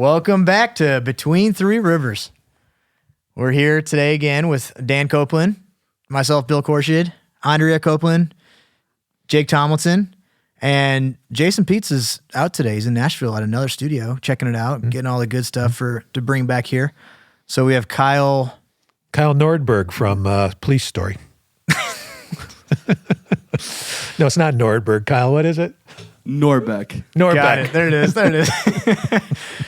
Welcome back to Between Three Rivers. We're here today again with Dan Copeland, myself, Bill Korshid, Andrea Copeland, Jake Tomlinson, and Jason Peets is out today. He's in Nashville at another studio, checking it out, getting all the good stuff to bring back here. So we have Kyle Nordberg from Police Story. No, it's not Nordberg. Kyle, what is it? Norbeck. Got it. There it is.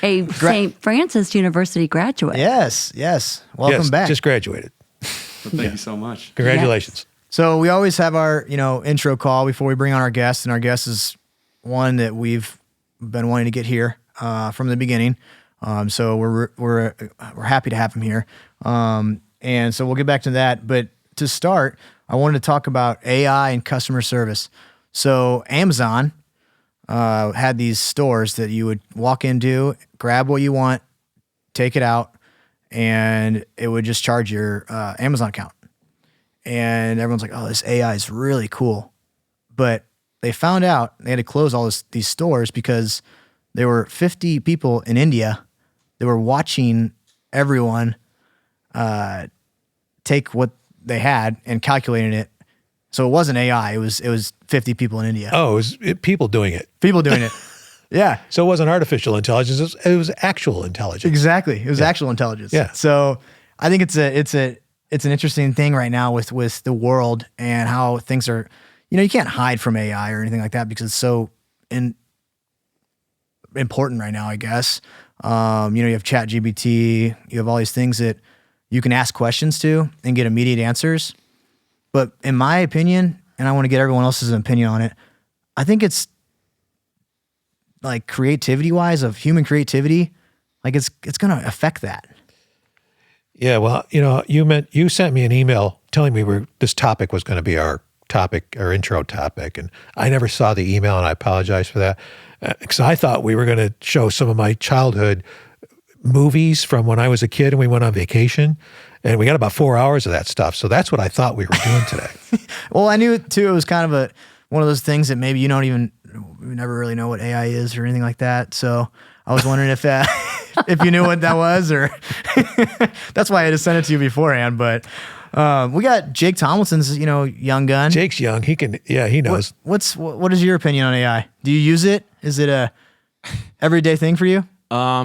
A St. Francis University graduate. Yes. Welcome back. Just graduated. Well, thank you so much. Congratulations. Yes. So we always have our, intro call before we bring on our guest, and our guest is one that we've been wanting to get here from the beginning. So we're happy to have him here. And so we'll get back to that. But to start, I wanted to talk about AI and customer service. So Amazon had these stores that you would walk into, grab what you want, take it out, and it would just charge your Amazon account. And everyone's like, oh, this AI is really cool. But they found out they had to close all these stores because there were 50 people in India that were watching everyone take what they had and calculating it. So it wasn't AI. It was 50 people in India. Oh, it was people doing it. People doing it. Yeah. So it wasn't artificial intelligence. It was actual intelligence. Exactly. It was actual intelligence. Yeah. So I think it's an interesting thing right now with the world and how things are, you can't hide from AI or anything like that because it's so important right now, I guess. You have ChatGPT, you have all these things that you can ask questions to and get immediate answers. But in my opinion, and I want to get everyone else's opinion on it, I think it's like creativity-wise, of human creativity, like it's going to affect that. Yeah, well, you sent me an email telling me this topic was going to be our intro topic, and I never saw the email, and I apologize for that because I thought we were going to show some of my childhood movies from when I was a kid and we went on vacation, and we got about 4 hours of that stuff. So that's what I thought we were doing today. Well, I knew it too. It was kind of one of those things that maybe you never really know what AI is or anything like that. So I was wondering if if you knew what that was, or that's why I just sent it to you beforehand. But we got Jake Tomlinson's, young gun. Jake's young. He knows. What is your opinion on AI? Do you use it? Is it a everyday thing for you? I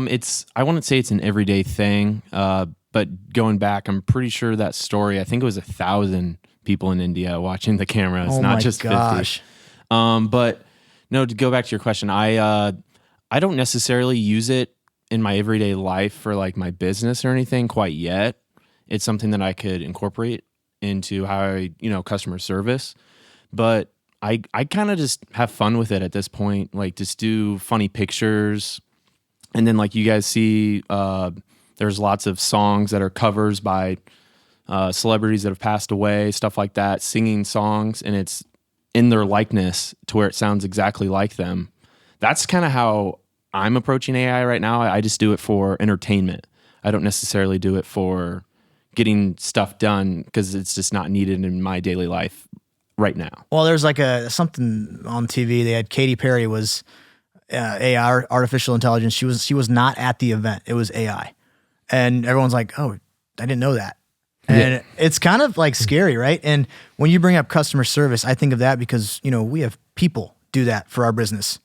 wouldn't say it's an everyday thing, but going back, I'm pretty sure that story, I think it was 1,000 people in India watching the camera. It's not just 50. But no, to go back to your question, I don't necessarily use it in my everyday life for like my business or anything quite yet. It's something that I could incorporate into how I, customer service, but I kind of just have fun with it at this point, like just do funny pictures. And then like you guys see, there's lots of songs that are covers by celebrities that have passed away, stuff like that, singing songs, and it's in their likeness to where it sounds exactly like them. That's kind of how I'm approaching AI right now. I just do it for entertainment. I don't necessarily do it for getting stuff done because it's just not needed in my daily life right now. Well, there's like something on TV. They had Katy Perry was AI, artificial intelligence. She was not at the event. It was AI. And everyone's like, oh, I didn't know that. And it's kind of like scary, right? And when you bring up customer service, I think of that because, we have people do that for our business.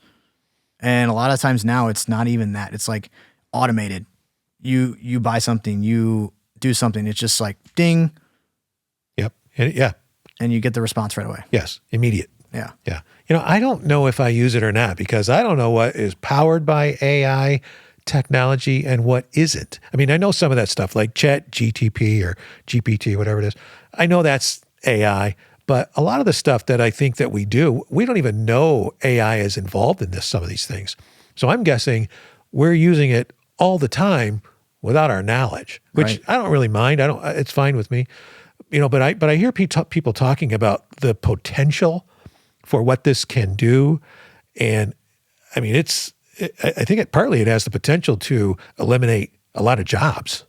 And a lot of times now it's not even that. It's like automated. You buy something, you do something. It's just like ding. Yep. Yeah. And you get the response right away. Yes. Immediate. Yeah. Yeah. I don't know if I use it or not because I don't know what is powered by AI technology and what isn't. I mean, I know some of that stuff like Chat GTP or GPT, whatever it is. I know that's AI, but a lot of the stuff that I think that we do, we don't even know AI is involved in some of these things. So I'm guessing we're using it all the time without our knowledge, which Right. I don't really mind. It's fine with me, but I hear people talking about the potential for what this can do. And I mean, I think partly it has the potential to eliminate a lot of jobs.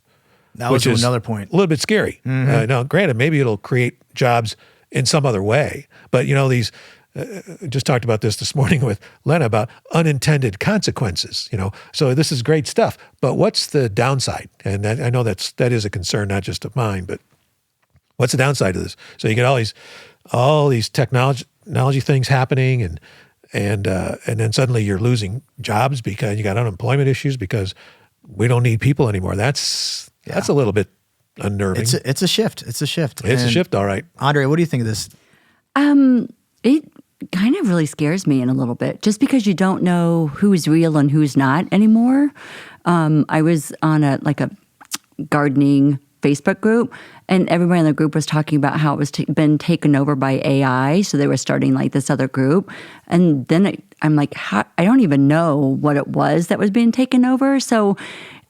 That was another point. A little bit scary. Mm-hmm. Now, granted, maybe it'll create jobs in some other way, but these just talked about this morning with Lena about unintended consequences, So this is great stuff, but what's the downside? And I know that is a concern, not just of mine, but what's the downside of this? So you get all these technology things happening, and then suddenly you're losing jobs because you got unemployment issues because we don't need people anymore. That's a little bit unnerving. It's a shift. It's a shift. It's a shift, all right. Andre, what do you think of this? It kind of really scares me in a little bit, just because you don't know who's real and who's not anymore. I was on a gardening Facebook group, and everybody in the group was talking about how it was been taken over by AI. So they were starting this other group. And then I'm like, I don't even know what it was that was being taken over. So,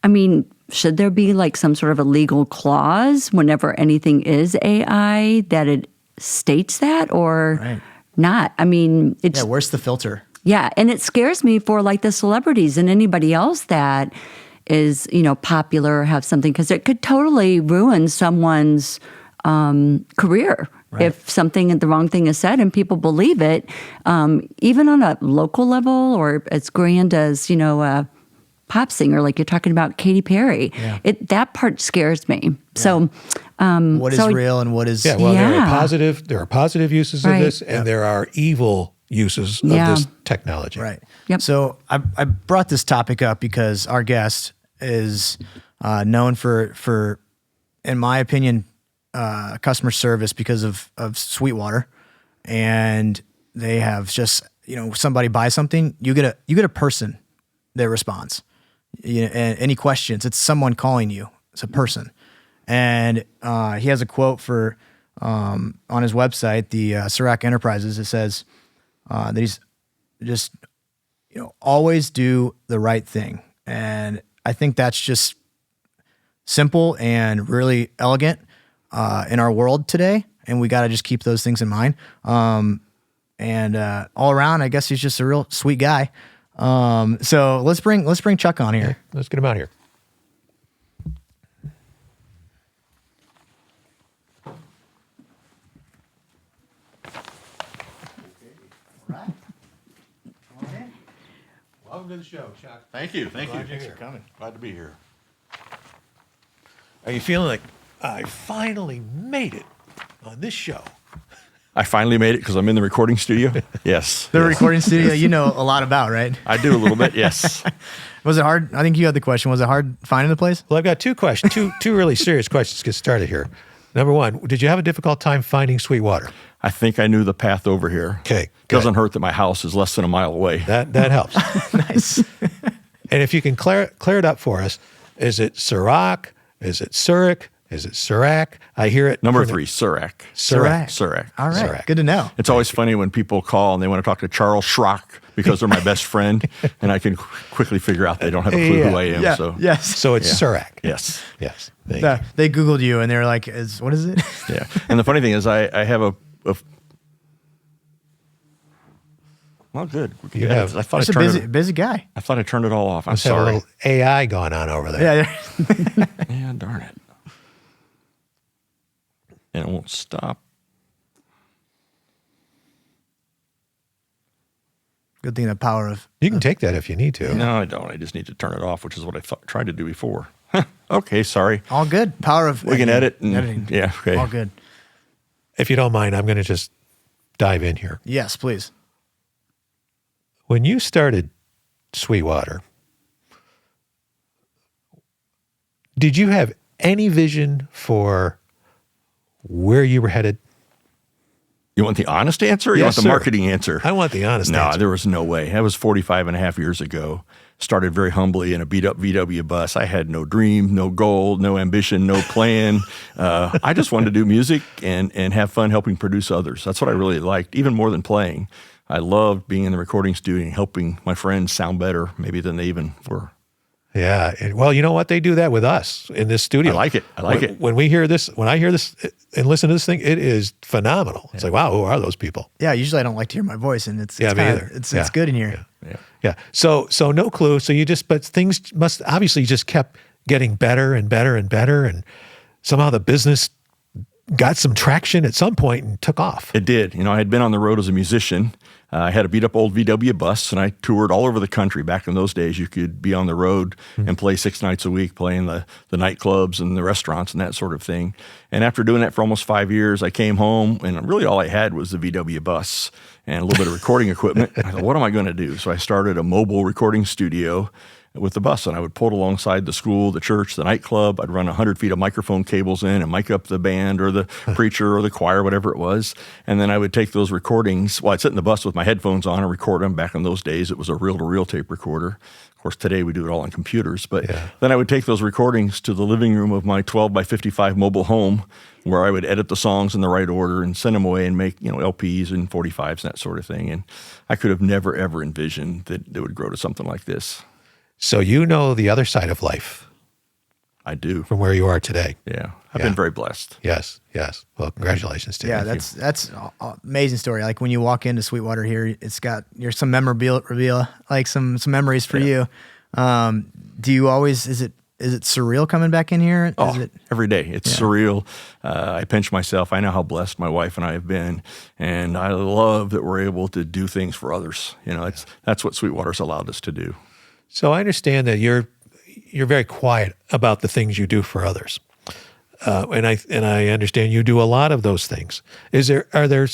I mean, should there be some sort of a legal clause whenever anything is AI that it states that or not? I mean, it's... Yeah, where's the filter? Yeah, and it scares me for the celebrities and anybody else that is, popular or have something, because it could totally ruin someone's career if the wrong thing is said and people believe it, even on a local level or as grand as, a pop singer, like you're talking about Katy Perry. Yeah. That part scares me. Yeah. So, what is real and what is... Yeah, well, there are positive uses of this, and there are evil uses of this technology. Right. Yep. So I brought this topic up because our guest is known for, in my opinion, customer service because of Sweetwater, and they have just somebody buys something, you get a person that responds. And any questions, it's someone calling you. It's a person, and he has a quote for on his website, the Surack Enterprises. It says that he's just always do the right thing, and I think that's just simple and really elegant in our world today, and we got to just keep those things in mind. And all around, I guess he's just a real sweet guy. So let's bring Chuck on here. Okay, let's get him out here. Welcome to the show, Chuck. Thank you. Thanks for coming. Glad to be here. Are you feeling like I finally made it on this show? I finally made it because I'm in the recording studio. Yes. The recording studio you know a lot about, right? I do a little bit, yes. Was it hard? I think you had the question. Was it hard finding the place? Well, I've got two questions, two really serious questions to get started here. Number one, did you have a difficult time finding Sweetwater? I think I knew the path over here. Okay. Doesn't hurt that my house is less than a mile away. That helps. Nice. And if you can clear it up for us, is it Surack? Is it Surack? Is it Surack? I hear it. Number 3, Surack. Surack. All right. Surack. Good to know. It's always funny when people call and they want to talk to Charles Surack because they're my best friend, and I can quickly figure out they don't have a clue who I am. Yeah. So Yes. So it's Surack. yes. Yes. They Googled you and they're like, what is it? Yeah. And the funny thing is I have a well, good. You have- I thought Just a busy guy. I thought I turned it all off. I'm Let's have a sorry. little AI going on over there. Yeah. Yeah, darn it. And it won't stop. Good thing the power of... You can take that if you need to. No, I don't. I just need to turn it off, which is what I tried to do before. Okay, sorry. All good. Power of... We can edit. And, editing. Yeah, okay. All good. If you don't mind, I'm going to just dive in here. Yes, please. When you started Sweetwater, did you have any vision for where you were headed? You want the honest answer or you Yes, want the sir. marketing answer? I want the honest No, answer. there was no way. That was 45 and a half years ago. Started very humbly in a beat-up VW bus. I had no dream, no goal, no ambition, no plan. I just wanted to do music and have fun helping produce others. That's what I really liked, even more than playing. I loved being in the recording studio and helping my friends sound better, maybe than they even were. Yeah. Well, you know what? They do that with us in this studio. I like it. I like it. When I hear this and listen to this thing, it is phenomenal. It's like, wow, who are those people? Yeah, usually I don't like to hear my voice, and it's Me kinda- either. It's good in here. Yeah. So no clue. So but things must obviously just kept getting better and better and better. And somehow the business got some traction at some point and took off. It did. I had been on the road as a musician. I had a beat up old VW bus, and I toured all over the country. Back in those days, you could be on the road and play 6 nights a week, playing the nightclubs and the restaurants and that sort of thing. And after doing that for almost 5 years, I came home, and really all I had was the VW bus and a little bit of recording equipment. I thought, what am I going to do? So I started a mobile recording studio with the bus, and I would pull it alongside the school, the church, the nightclub. I'd run 100 feet of microphone cables in and mic up the band or the preacher or the choir, whatever it was. And then I would take those recordings. Well, I'd sit in the bus with my headphones on and record them. Back in those days, it was a reel-to-reel tape recorder. Of course, today we do it all on computers. But then I would take those recordings to the living room of my 12 by 55 mobile home, where I would edit the songs in the right order and send them away and make LPs and 45s and that sort of thing. And I could have never, ever envisioned that it would grow to something like this. So you know the other side of life. I do. From where you are today. Yeah. I've been very blessed. Yes. Well, congratulations to you. Yeah, that's an amazing story. Like when you walk into Sweetwater here, it's got some memorabilia, like some memories for you. Do you always, is it surreal coming back in here? Every day. It's surreal. I pinch myself. I know how blessed my wife and I have been, and I love that we're able to do things for others. That's what Sweetwater's allowed us to do. So I understand that you're very quiet about the things you do for others, and I understand you do a lot of those things. Are there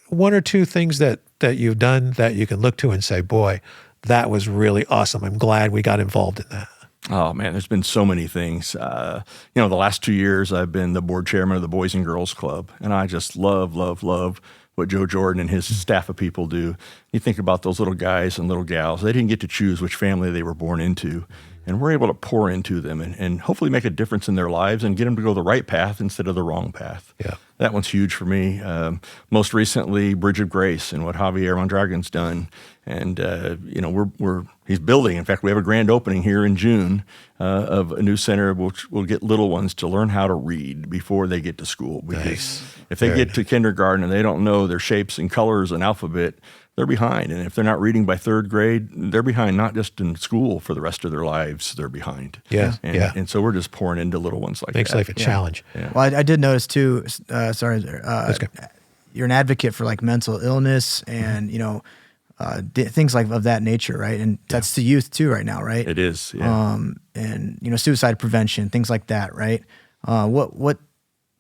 one or two things that you've done that you can look to and say, boy, that was really awesome. I'm glad we got involved in that. Oh man, there's been so many things. The last 2 years I've been the board chairman of the Boys and Girls Club, and I just love what Joe Jordan and his staff of people do. You think about those little guys and little gals. They didn't get to choose which family they were born into. And we're able to pour into them and hopefully make a difference in their lives and get them to go the right path instead of the wrong path. Yeah. That one's huge for me. Most recently, Bridge of Grace and what Javier Mondragon's done. And, he's building. In fact, we have a grand opening here in June of a new center which will get little ones to learn how to read before they get to school. Because if they get to kindergarten and they don't know their shapes and colors and alphabet, they're behind. And if they're not reading by 3rd grade, they're behind, not just in school for the rest of their lives, they're behind. And so we're just pouring into little ones like Makes that. life a challenge. Yeah. Well, I did notice too, you're an advocate for like mental illness and, things like of that nature, right? And that's the youth too right now, right? It is, yeah. And, suicide prevention, things like that, right?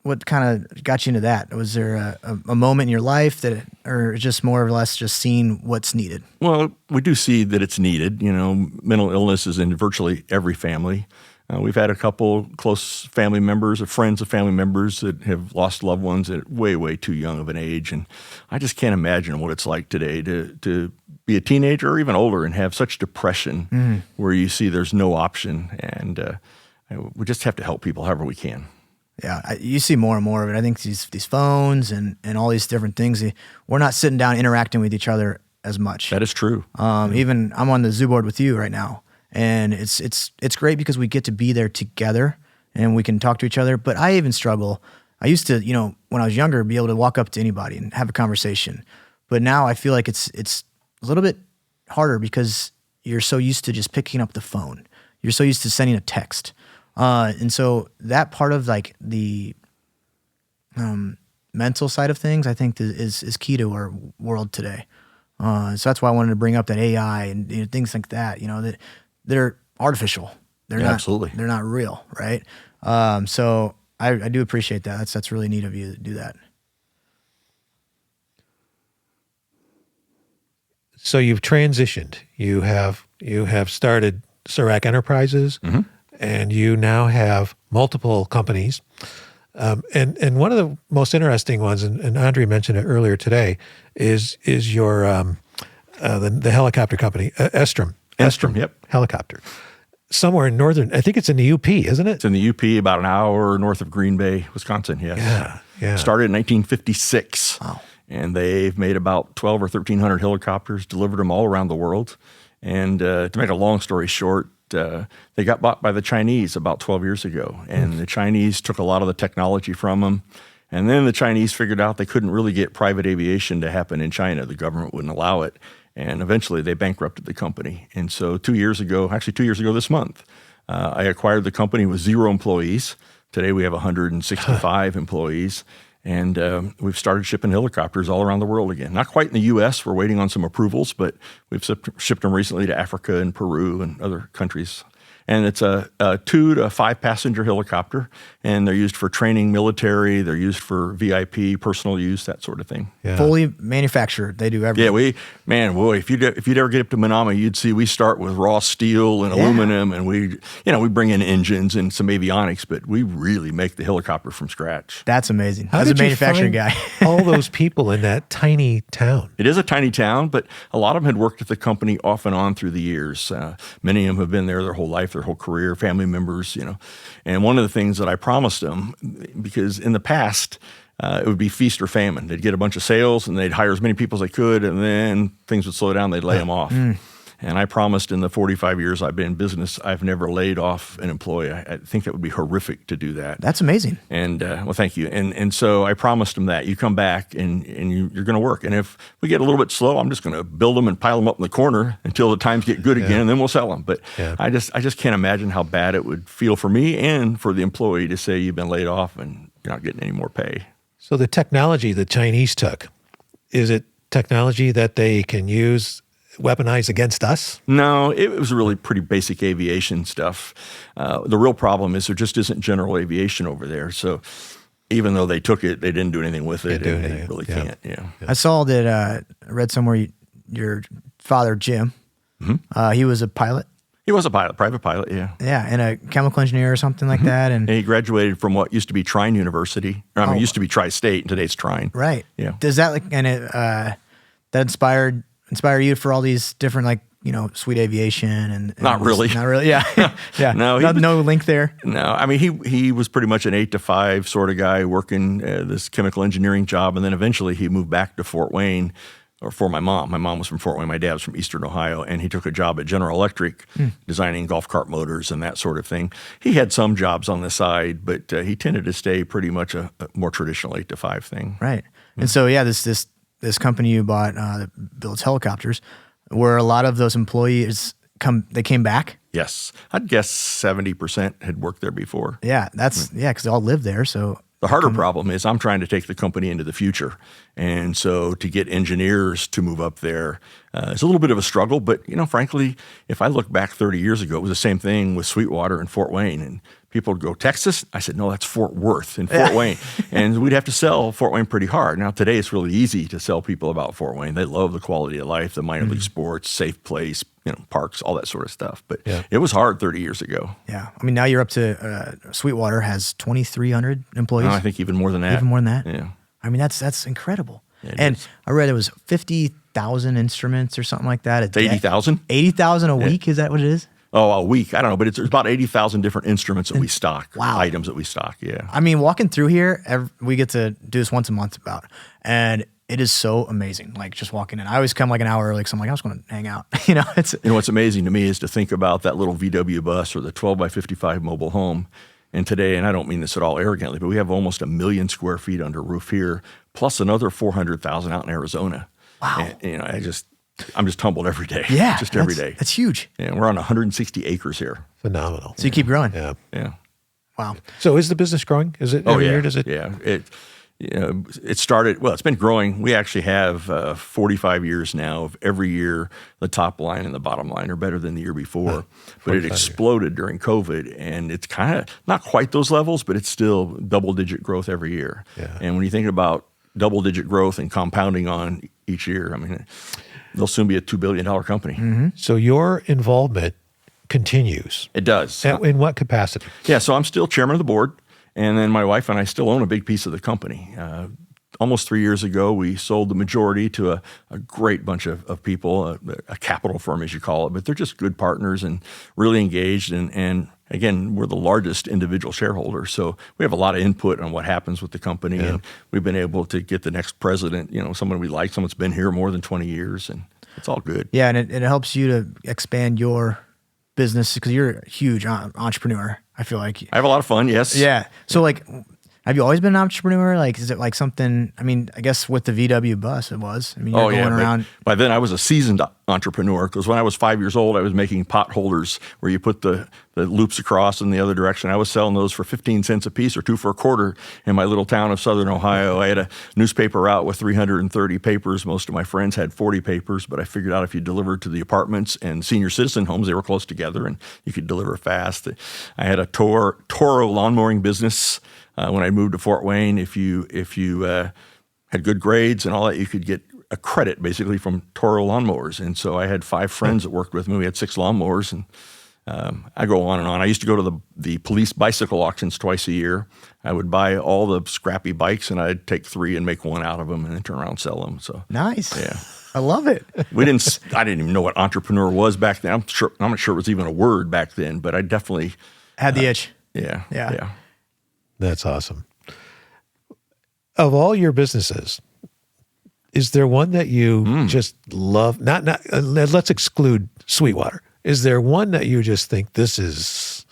What kind of got you into that? Was there a moment in your life or just more or less just seeing what's needed? Well, we do see that it's needed. Mental illness is in virtually every family. We've had a couple close family members, or friends of family members that have lost loved ones at way, way too young of an age. And I just can't imagine what it's like today to be a teenager or even older and have such depression where you see there's no option. And we just have to help people however we can. Yeah, you see more and more of it. I think these phones and all these different things, we're not sitting down interacting with each other as much. That is true. Even I'm on the zoo board with you right now, and it's great because we get to be there together and we can talk to each other. But I even struggle. I used to, when I was younger, be able to walk up to anybody and have a conversation. But now I feel like it's a little bit harder because you're so used to just picking up the phone. You're so used to sending a text. And so that part of like the mental side of things, I think is key to our world today. So that's why I wanted to bring up that AI and things like that, that they're artificial. They're not, absolutely. They're not real. Right. So I do appreciate that. That's really neat of you to do that. So you've transitioned. You have started Surack Enterprises. Mm-hmm. And you now have multiple companies. And one of the most interesting ones, and Andre mentioned it earlier today, is your the helicopter company, Estrom. Estrom, yep. Helicopter. Somewhere in northern, I think it's in the UP, isn't it? It's in the UP, about an hour north of Green Bay, Wisconsin, yes. Yeah. Started in 1956. Wow. And they've made about 12 or 1,300 helicopters, delivered them all around the world. And to make a long story short, they got bought by the Chinese about 12 years ago, and the Chinese took a lot of the technology from them. And then the Chinese figured out they couldn't really get private aviation to happen in China. The government wouldn't allow it. And eventually they bankrupted the company. And so 2 years ago this month, I acquired the company with 0 employees. Today we have 165 employees. And we've started shipping helicopters all around the world again. Not quite in the U.S. We're waiting on some approvals, but we've shipped them recently to Africa and Peru and other countries. And it's a 2 to 5 passenger helicopter, and they're used for training military. They're used for VIP, personal use, that sort of thing. Yeah. Fully manufactured. They do everything. Yeah, if you'd ever get up to Manama, you'd see we start with raw steel and aluminum, and we bring in engines and some avionics, but we really make the helicopter from scratch. That's amazing. How As a did you manufacturing find guy. all those people in that tiny town? It is a tiny town, but a lot of them had worked at the company off and on through the years. Many of them have been there their whole life, their whole career, family members, And one of the things that I promised them, because in the past, it would be feast or famine. They'd get a bunch of sales and they'd hire as many people as they could, and then things would slow down, they'd lay them off. And I promised in the 45 years I've been in business, I've never laid off an employee. I think that would be horrific to do that. That's amazing. And well, thank you. And so I promised them that you come back and you're going to work. And if we get a little bit slow, I'm just going to build them and pile them up in the corner until the times get good again, and then we'll sell them. But I just can't imagine how bad it would feel for me and for the employee to say you've been laid off and you're not getting any more pay. So the technology the Chinese took, is it technology that they can use, weaponize against us? No, it was really pretty basic aviation stuff. The real problem is there just isn't general aviation over there. So even though they took it, they didn't do anything with it, and they really can't. Yeah. I saw that, I read somewhere your father, Jim, he was a pilot. He was a pilot, private pilot, yeah. Yeah, and a chemical engineer or something like that. And he graduated from what used to be Trine University. It used to be Tri-State, and today's Trine. Right. Yeah. Does that that inspire you for all these different sweet aviation and not really. Not really. Yeah. Yeah. No link there. No, I mean he was pretty much an 8 to 5 sort of guy working this chemical engineering job, and then eventually he moved back to Fort Wayne. Or for my mom. My mom was from Fort Wayne. My dad was from Eastern Ohio, and he took a job at General Electric designing golf cart motors and that sort of thing. He had some jobs on the side, but he tended to stay pretty much a more traditional 8 to 5 thing. Right. And so, this company you bought that builds helicopters, where a lot of those employees came back? Yes. I'd guess 70% had worked there before. Yeah, because they all live there, so... The harder problem is I'm trying to take the company into the future. And so to get engineers to move up there is a little bit of a struggle. But, frankly, if I look back 30 years ago, it was the same thing with Sweetwater and Fort Wayne. And people would go, Texas? I said, no, that's Fort Worth in Fort Wayne. And we'd have to sell Fort Wayne pretty hard. Now, today it's really easy to sell people about Fort Wayne. They love the quality of life, the minor league sports, safe place, parks, all that sort of stuff. But it was hard 30 years ago. Yeah. I mean, now you're up to Sweetwater has 2,300 employees. No, I think even more than that. Even more than that? Yeah. I mean, that's incredible. Yeah, and I read it was 50,000 instruments or something like that. It's 80,000? 80,000 a week? Is that what it is? Oh, a week. I don't know, but there's about 80,000 different instruments that we stock. Wow. Items that we stock, yeah. I mean, walking through here, we get to do this once a month and it is so amazing. Like just walking in. I always come like an hour early because I'm like, I was going to hang out. What's amazing to me is to think about that little VW bus or the 12 by 55 mobile home. And today, and I don't mean this at all arrogantly, but we have almost 1 million square feet under roof here, plus another 400,000 out in Arizona. Wow. And, I'm just humbled every day. Yeah. Just every day. That's huge. Yeah, we're on 160 acres here. Phenomenal. So you keep growing. Yeah. Yeah. Wow. So is the business growing? Is it every year? Does it? Yeah. It started, it's been growing. We actually have 45 years now of every year, the top line and the bottom line are better than the year before. But it exploded during COVID, and it's kind of not quite those levels, but it's still double-digit growth every year. Yeah. And when you think about double-digit growth and compounding on each year, I mean, they'll soon be a $2 billion company. Mm-hmm. So your involvement continues. It does. In what capacity? Yeah, so I'm still chairman of the board. And then my wife and I still own a big piece of the company. Almost 3 years ago, we sold the majority to a great bunch of people, a capital firm, as you call it. But they're just good partners and really engaged. And again, we're the largest individual shareholder. So we have a lot of input on what happens with the company. And we've been able to get the next president, someone we like, someone that's been here more than 20 years. And it's all good. Yeah, and it helps you to expand your business because you're a huge entrepreneur. I feel like I have a lot of fun. Yes. Yeah. So Have you always been an entrepreneur? Like, is it like something? I mean, I guess with the VW bus, it was. I mean, you're going around. By then, I was a seasoned entrepreneur because when I was 5 years old, I was making pot holders where you put the loops across in the other direction. I was selling those for 15 cents a piece or 2 for a quarter in my little town of Southern Ohio. I had a newspaper route with 330 papers. Most of my friends had 40 papers, but I figured out if you delivered to the apartments and senior citizen homes, they were close together and you could deliver fast. I had a Toro lawn mowing business. When I moved to Fort Wayne, if you had good grades and all that, you could get a credit basically from Toro lawnmowers. And so I had 5 friends that worked with me. We had 6 lawnmowers, and I go on and on. I used to go to the police bicycle auctions twice a year. I would buy all the scrappy bikes, and I'd take 3 and make 1 out of them, and then turn around and sell them. So nice. Yeah. I love it. I didn't even know what entrepreneur was back then. I'm not sure it was even a word back then, but I definitely had the itch. Yeah. That's awesome. Of all your businesses, is there one that you just love? Not. Let's exclude Sweetwater. Is there one that you just think this is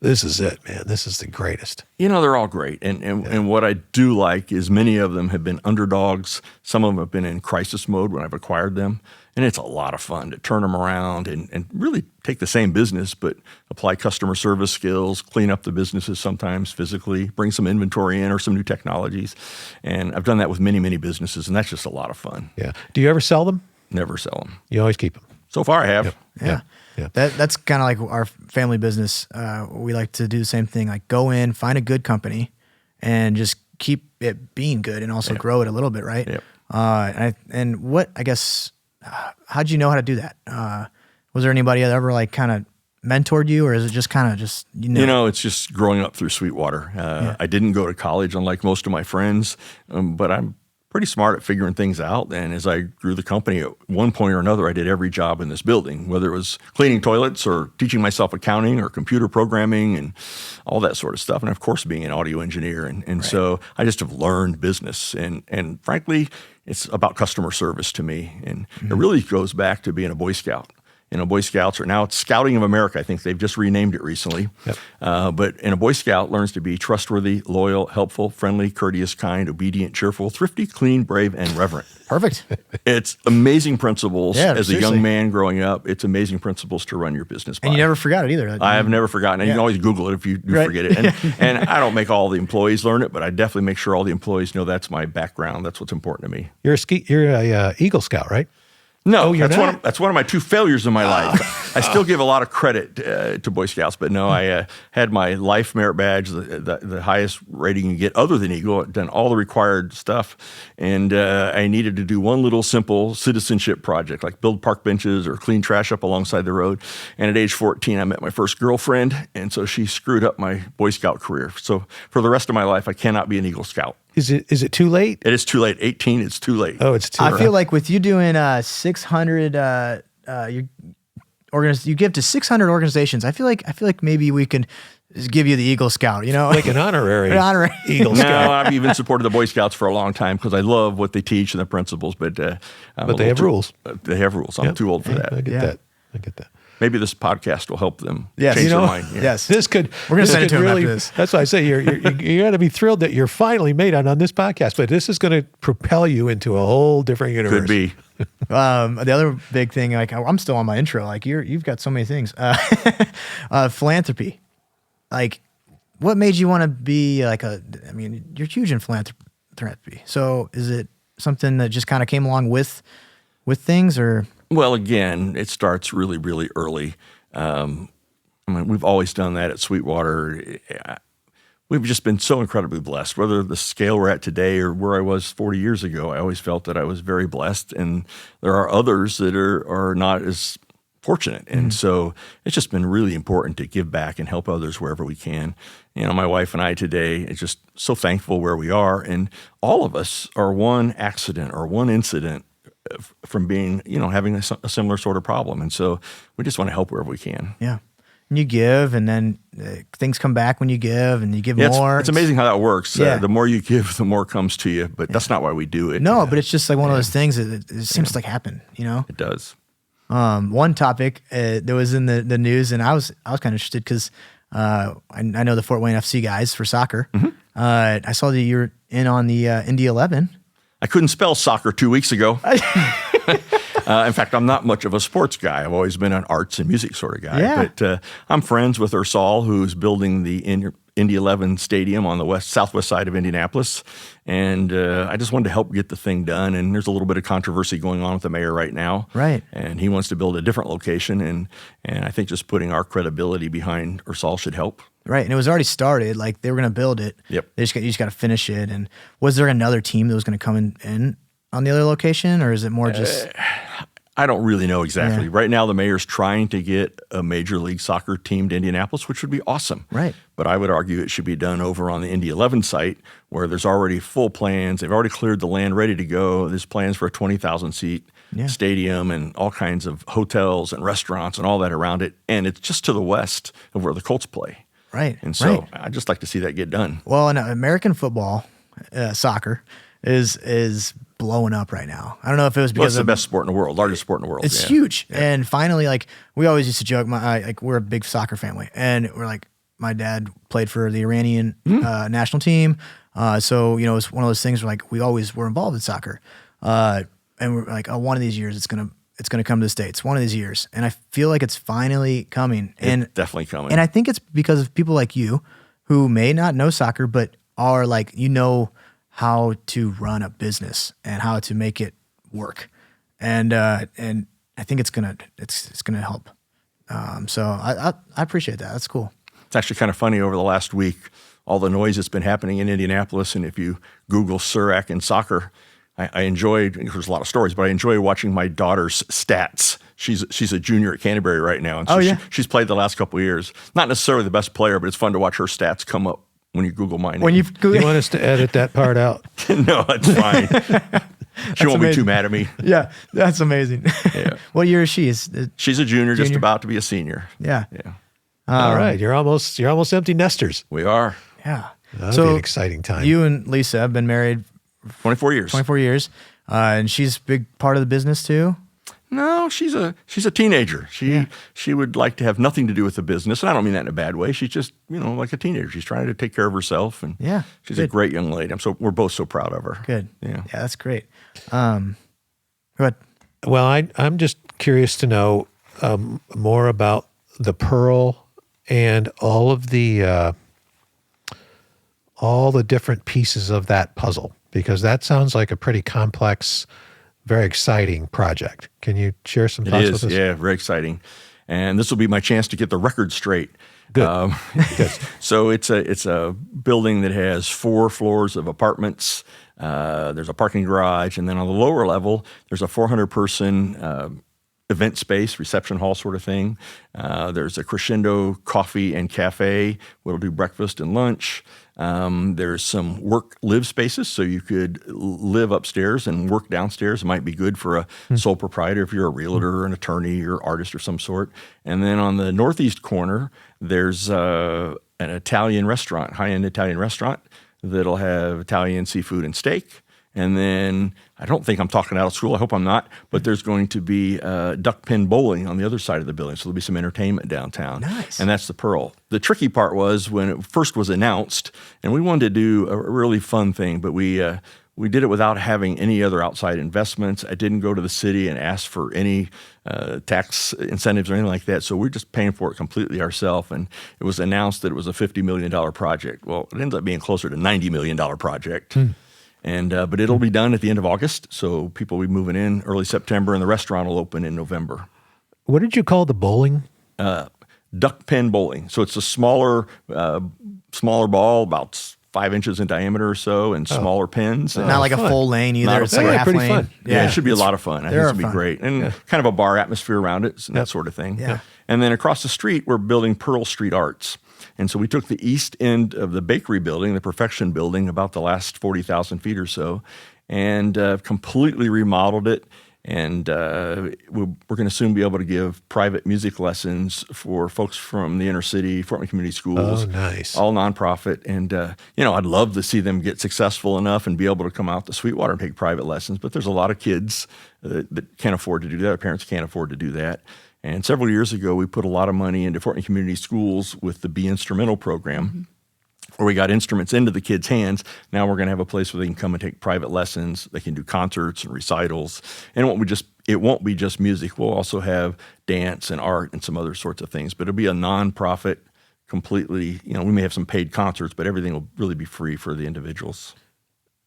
it, man? This is the greatest. They're all great, and what I do like is many of them have been underdogs. Some of them have been in crisis mode when I've acquired them, and it's a lot of fun to turn them around and really take the same business but apply customer service skills, clean up the businesses sometimes physically, bring some inventory in or some new technologies, and I've done that with many, many businesses, and that's just a lot of fun. Yeah. Do you ever sell them? Never sell them. You always keep them. So far, I have. Yep. Yeah. That's kind of like our family business. We like to do the same thing, like go in, find a good company, and just keep it being good and also grow it a little bit, right? Yep. How'd you know how to do that? Was there anybody that ever like kind of mentored you, or is it just kind of just, it's just growing up through Sweetwater. I didn't go to college, unlike most of my friends, but I'm pretty smart at figuring things out. And as I grew the company, at one point or another, I did every job in this building, whether it was cleaning toilets or teaching myself accounting or computer programming and all that sort of stuff. And of course, being an audio engineer. And so I just have learned business. And frankly, it's about customer service to me. And it really goes back to being a Boy Scout. Boy Scouts now it's Scouting of America. I think they've just renamed it recently. Yep. But a Boy Scout learns to be trustworthy, loyal, helpful, friendly, courteous, kind, obedient, cheerful, thrifty, clean, brave, and reverent. Perfect. It's amazing principles as seriously. a young man growing up. It's amazing principles to run your business by. And you never forgot it either. I have never forgotten it. You can always Google it if you do forget it. And I don't make all the employees learn it, but I definitely make sure all the employees know that's my background. That's what's important to me. You're a Eagle Scout, right? No, that's one of my 2 failures in my life. I still give a lot of credit to Boy Scouts, but no, I had my Life Merit Badge, the highest rating you get other than Eagle. I'd done all the required stuff, and I needed to do one little simple citizenship project, like build park benches or clean trash up alongside the road. And at age 14, I met my first girlfriend, and so she screwed up my Boy Scout career. So for the rest of my life, I cannot be an Eagle Scout. Is it too late? It is too late. 18, it's too late. Oh, it's too late. I feel like with you doing 600, you give to 600 organizations. I feel like maybe we can just give you the Eagle Scout. Like an honorary Eagle Scout. No, I've even supported the Boy Scouts for a long time because I love what they teach and the principles. But they have rules. They have rules. I'm too old for that. I get that. Maybe this podcast will help them Yes. change their mind. Yeah. Yes. This could. We're gonna send it to him really, after this. That's why I say you got to be thrilled that you're finally made on this podcast. But this is going to propel you into a whole different universe. Could be. The other big thing, like I'm still on my intro. Like you've got so many things. Philanthropy. Like, what made you want to be like you're huge in philanthropy. So is it something that just kind of came along with things, or? Well, again, it starts really, really early. We've always done that at Sweetwater. We've just been so incredibly blessed. Whether the scale we're at today or where I was 40 years ago, I always felt that I was very blessed. And there are others that are not as fortunate. And so it's just been really important to give back and help others wherever we can. My wife and I today are just so thankful where we are. And all of us are one accident or one incident from being, having a similar sort of problem. And so we just want to help wherever we can. Yeah. And you give, and then things come back when you give, and you give more. It's amazing how that works. Yeah. The more you give, the more comes to you. But that's not why we do it. No, but it's just like one of those things that it seems to like happen, It does. One topic that was in the news, and I was kind of interested because I know the Fort Wayne FC guys for soccer. I saw that you're in on the Indy 11. I couldn't spell soccer 2 weeks ago. In fact, I'm not much of a sports guy. I've always been an arts and music sort of guy. Yeah. But I'm friends with Ursal, who's building the Indy 11 Stadium on the southwest side of Indianapolis. And I just wanted to help get the thing done. And there's a little bit of controversy going on with the mayor right now. Right. And he wants to build a different location. And I think just putting our credibility behind Ursal should help. Right. And it was already started. Like, they were going to build it. Yep. You just got to finish it. And was there another team that was going to come in on the other location, or is it more just... I don't really know exactly. Yeah. Right now, the mayor's trying to get a Major League Soccer team to Indianapolis, which would be awesome. Right. But I would argue it should be done over on the Indy 11 site, where there's already full plans. They've already cleared the land, ready to go. There's plans for a 20,000-seat stadium and all kinds of hotels and restaurants and all that around it. And it's just to the west of where the Colts play. Right. And so I'd just like to see that get done. Well, and American football, soccer, is blowing up right now. I don't know if it was because It's the best sport in the world, largest sport in the world. It's huge. Yeah. And finally, like, we always used to joke, we're a big soccer family. And we're like, my dad played for the Iranian national team. So, it's one of those things where, like, we always were involved in soccer. And we're like, oh, one of these years it's gonna come to the States. One of these years. And I feel like it's finally coming. It's definitely coming. And I think it's because of people like you who may not know soccer, but are like, how to run a business and how to make it work. And I think it's gonna help. So I appreciate that. That's cool. It's actually kind of funny over the last week, all the noise that's been happening in Indianapolis. And if you Google Surack and soccer, I enjoyed, there's a lot of stories, but I enjoy watching my daughter's stats. She's a junior at Canterbury right now. And so she's played the last couple of years. Not necessarily the best player, but it's fun to watch her stats come up when you Google my name. You want us to edit that part out? No, it's fine. She won't be too mad at me. Yeah, that's amazing. Yeah. What year is she? She's a junior, just about to be a senior. Yeah. Yeah. All right. You're almost empty nesters. We are. Yeah. That'll be an exciting time. You and Lisa have been married 24 years. 24 years. And she's a big part of the business too? No, she's a teenager. She would like to have nothing to do with the business, and I don't mean that in a bad way. She's just like a teenager. She's trying to take care of herself, and she's a great young lady. We're both so proud of her. Good. Yeah, that's great. Go ahead. Well, I'm just curious to know more about the Pearl and all the different pieces of that puzzle, because that sounds like a pretty complex, very exciting project. Can you share some thoughts with us? Yeah, very exciting. And this will be my chance to get the record straight. Good. Good. So it's a building that has 4 floors of apartments. There's a parking garage, and then on the lower level, there's a 400-person event space, reception hall sort of thing. There's a Crescendo coffee and cafe. We'll do breakfast and lunch. There's some live spaces, so you could live upstairs and work downstairs. It might be good for a sole proprietor if you're a realtor or an attorney or artist or some sort. And then on the northeast corner, there's an Italian restaurant, high-end Italian restaurant that'll have Italian seafood and steak. And then, I don't think I'm talking out of school, I hope I'm not, but there's going to be duck pin bowling on the other side of the building. So there'll be some entertainment downtown. Nice. And that's the Pearl. The tricky part was when it first was announced, and we wanted to do a really fun thing, but we did it without having any other outside investments. I didn't go to the city and ask for any tax incentives or anything like that. So we're just paying for it completely ourselves. And it was announced that it was a $50 million project. Well, it ended up being closer to $90 million project. And but it'll be done at the end of August, so people will be moving in early September, and the restaurant will open in November. What did you call the bowling? Duck pin bowling. So it's a smaller ball, about 5 inches in diameter or so, and smaller pins. Not like fun. a full lane either. It's like a half pretty lane. fun. Yeah, it should be a lot of fun. I think it'll be fun. great. And kind of a bar atmosphere around it and that sort of thing. Yeah. And then across the street, we're building Pearl Street Arts. And so we took the east end of the bakery building, the Perfection building, about the last 40,000 feet or so, and completely remodeled it. And we're going to soon be able to give private music lessons for folks from the inner city, Fort Wayne Community Schools. Oh, nice. All nonprofit. And, I'd love to see them get successful enough and be able to come out to Sweetwater and take private lessons. But there's a lot of kids that can't afford to do that. Their parents can't afford to do that. And several years ago, we put a lot of money into Fort Wayne Community Schools with the Be Instrumental program. where we got instruments into the kids' hands. Now we're going to have a place where they can come and take private lessons. They can do concerts and recitals. And it won't be just music. We'll also have dance and art and some other sorts of things. But it'll be a nonprofit, completely, we may have some paid concerts, but everything will really be free for the individuals.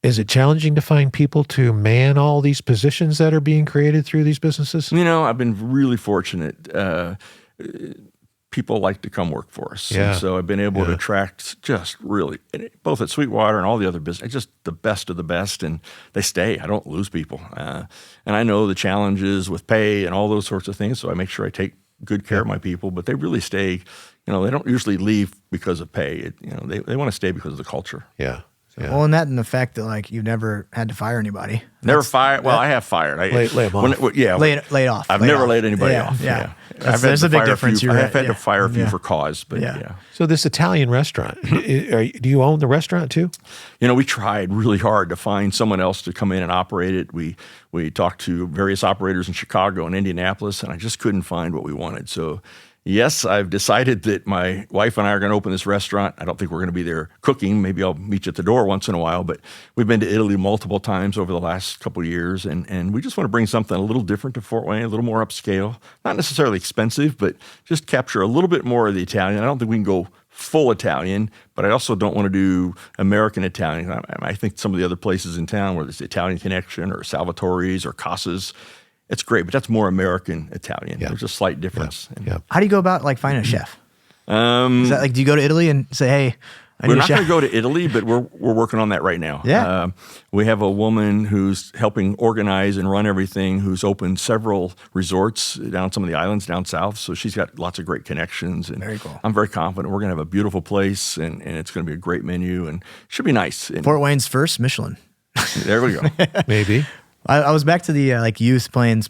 Is it challenging to find people to man all these positions that are being created through these businesses? I've been really fortunate. People like to come work for us. Yeah. And so I've been able to attract just really, both at Sweetwater and all the other business, just the best of the best, and they stay. I don't lose people. And I know the challenges with pay and all those sorts of things, so I make sure I take good care of my people, but they really stay. They don't usually leave because of pay. They want to stay because of the culture. Yeah. Yeah. Well, and the fact that you've never had to fire anybody. Never fired. Well, I have fired. Lay them off. Laid off. I've never laid anybody off. Yeah. There's a big difference. I've had to fire a few for cause, but yeah. So this Italian restaurant, do you own the restaurant too? We tried really hard to find someone else to come in and operate it. We talked to various operators in Chicago and Indianapolis, and I just couldn't find what we wanted. So yes, I've decided that my wife and I are going to open this restaurant. I don't think we're going to be there cooking. Maybe I'll meet you at the door once in a while, but we've been to Italy multiple times over the last couple of years, and we just want to bring something a little different to Fort Wayne, a little more upscale, not necessarily expensive, but just capture a little bit more of the Italian. I don't think we can go full Italian, but I also don't want to do American Italian. I think some of the other places in town, whether it's Italian Connection or Salvatore's or Casas, it's great, but that's more American Italian. Yeah. There's a slight difference. Yeah. How do you go about finding a chef? Is that do you go to Italy and say, hey, we're not going to go to Italy, but we're working on that right now. Yeah. We have a woman who's helping organize and run everything, who's opened several resorts down some of the islands down south. So she's got lots of great connections. And very cool. I'm very confident we're going to have a beautiful place, and it's going to be a great menu, and it should be nice. And Fort Wayne's first Michelin. there we go. Maybe. I was back to the youth playing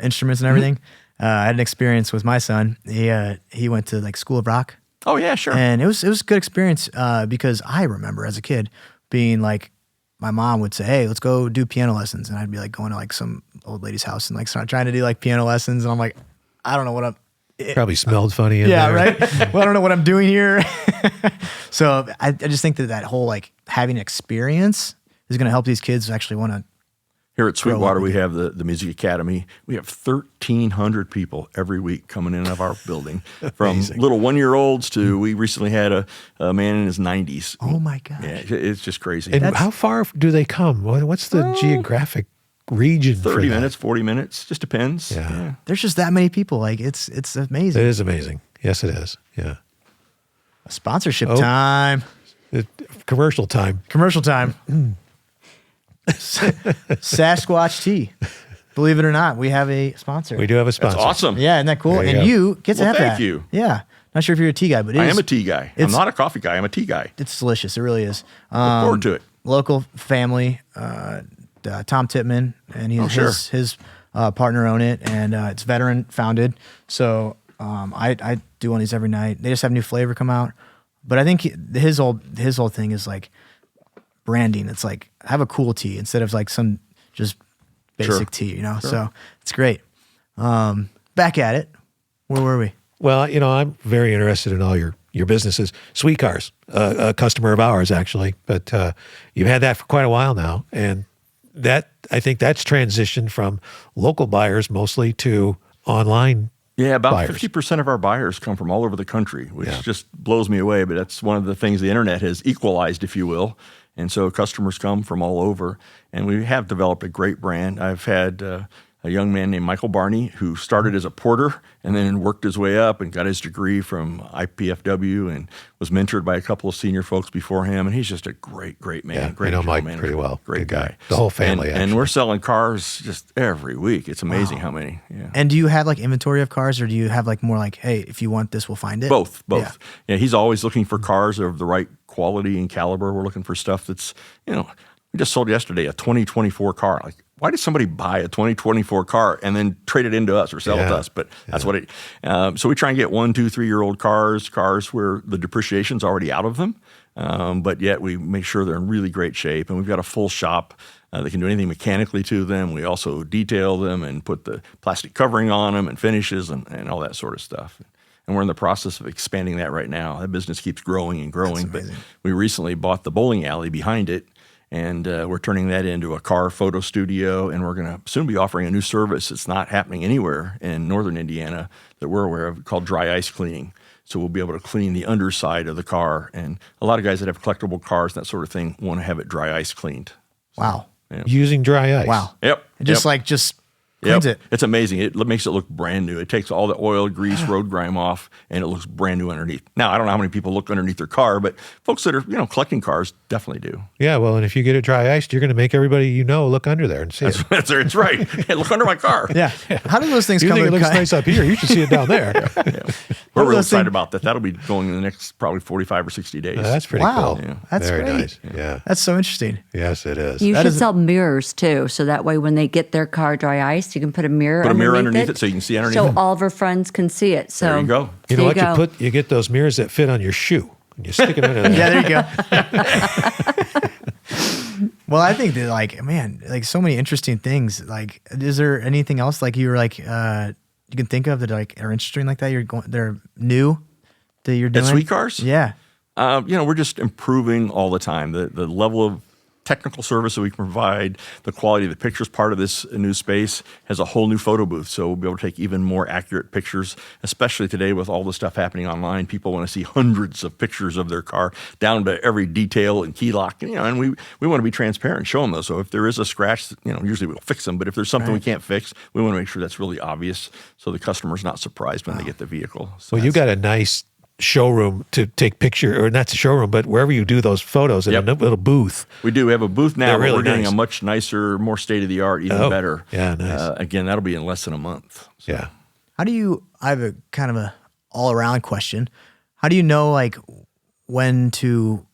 instruments and everything. I had an experience with my son. He went to School of Rock. Oh yeah, sure. And it was a good experience because I remember as a kid being my mom would say, hey, let's go do piano lessons. And I'd be going to some old lady's house and start trying to do piano lessons. And I'm I don't know what I'm. Probably smelled funny in there. Yeah, right? Well, I don't know what I'm doing here. So I just think that whole having experience is going to help these kids actually want to. Here at Sweetwater, we have the Music Academy. We have 1,300 people every week coming in and out of our building, from little 1-year-olds to we recently had a man in his 90s. Oh, my gosh. Yeah, it's just crazy. And how far do they come? What's the geographic region for 30 that? minutes, 40 minutes, just depends. Yeah. There's just that many people. It's amazing. It is amazing. Yes, it is. Yeah. Sponsorship time. Commercial time. Commercial time. Sasquatch Tea. Believe it or not, we have a sponsor. We do have a sponsor. That's awesome. Yeah, isn't that cool? There you And go. you get to have that. Thank you. Yeah. Not sure if you're a tea guy, but I am a tea guy. I'm not a coffee guy. I'm a tea guy. It's delicious. It really is. Look forward to it. Local family, Tom Titman, and his partner own it, and it's veteran founded. So I do one of these every night. They just have new flavor come out, but I think his whole thing is branding. It's have a cool tea instead of some just basic tea, Sure. So it's great. Back at it. Where were we? Well, I'm very interested in all your businesses. Sweet Cars, a customer of ours actually, but you've had that for quite a while now, and I think that's transitioned from local buyers mostly to online. Yeah, about buyers. 50% of our buyers come from all over the country, which just blows me away. But that's one of the things the internet has equalized, if you will. And so customers come from all over, and we have developed a great brand. I've had a young man named Michael Barney who started as a porter and then worked his way up and got his degree from IPFW and was mentored by a couple of senior folks before him. And he's just a great man. Yeah, great I know Mike manager, pretty well. Great Good guy. The whole family, and we're selling cars just every week. It's amazing how many. Yeah. And do you have inventory of cars, or do you have more hey, if you want this, we'll find it? Both. Yeah. He's always looking for cars of the right quality and caliber. We're looking for stuff that's, we just sold yesterday a 2024 car. Why does somebody buy a 2024 car and then trade it into us or sell it to us? But that's what it. So we try and get 1, 2, 3-year-old cars where the depreciation's already out of them, but yet we make sure they're in really great shape. And we've got a full shop. They can do anything mechanically to them. We also detail them and put the plastic covering on them and finishes and all that sort of stuff. and we're in the process of expanding that right now. That business keeps growing and growing. But we recently bought the bowling alley behind it, and we're turning that into a car photo studio, and we're going to soon be offering a new service that's not happening anywhere in northern Indiana that we're aware of, called dry ice cleaning. So we'll be able to clean the underside of the car, and a lot of guys that have collectible cars and that sort of thing want to have it dry ice cleaned. Wow. Yeah. Using dry ice. Wow. Yep. Just cleans it. It's amazing. It makes it look brand new. It takes all the oil, grease, road grime off, and it looks brand new underneath. Now, I don't know how many people look underneath their car, but folks that are collecting cars definitely do. Yeah, well, and if you get it dry iced, you're going to make everybody look under there and see it. That's right. Hey, look under my car. Yeah. How do those things You come think in it looks nice up here? You should see it down there. We're real excited about that. That'll be going in the next probably 45 or 60 days. That's pretty Wow. cool. Yeah. That's Very great. nice. Yeah. That's so interesting. Yes, it is. You That should is- sell mirrors too, so that way when they get their car dry iced, you can put a mirror underneath it so you can see underneath so it. all of our friends can see it. So There you go. You know there what? You get those mirrors that fit on your shoe, and you stick it under there. Yeah, there you go. Well, I think that so many interesting things. Like, is there anything else you were you can think of that are interesting like that? They're new that you're doing. At Sweet Cars? Yeah. We're just improving all the time. The level of technical service that we can provide, the quality of the pictures part of this new space has a whole new photo booth. So we'll be able to take even more accurate pictures, especially today with all the stuff happening online. People want to see hundreds of pictures of their car down to every detail and key lock. And we want to be transparent and show them those. So if there is a scratch, usually we'll fix them. But if there's something we can't fix, we want to make sure that's really obvious so the customer's not surprised when they get the vehicle. So Well, you got a nice showroom to take picture, or not the showroom, but wherever you do those photos in a little booth. We do. We have a booth now. They're But really we're getting nice. a much nicer, more state-of-the-art, even better. Yeah, nice. Again, that'll be in less than a month. So. Yeah. I have a kind of a all-around question. How do you know when to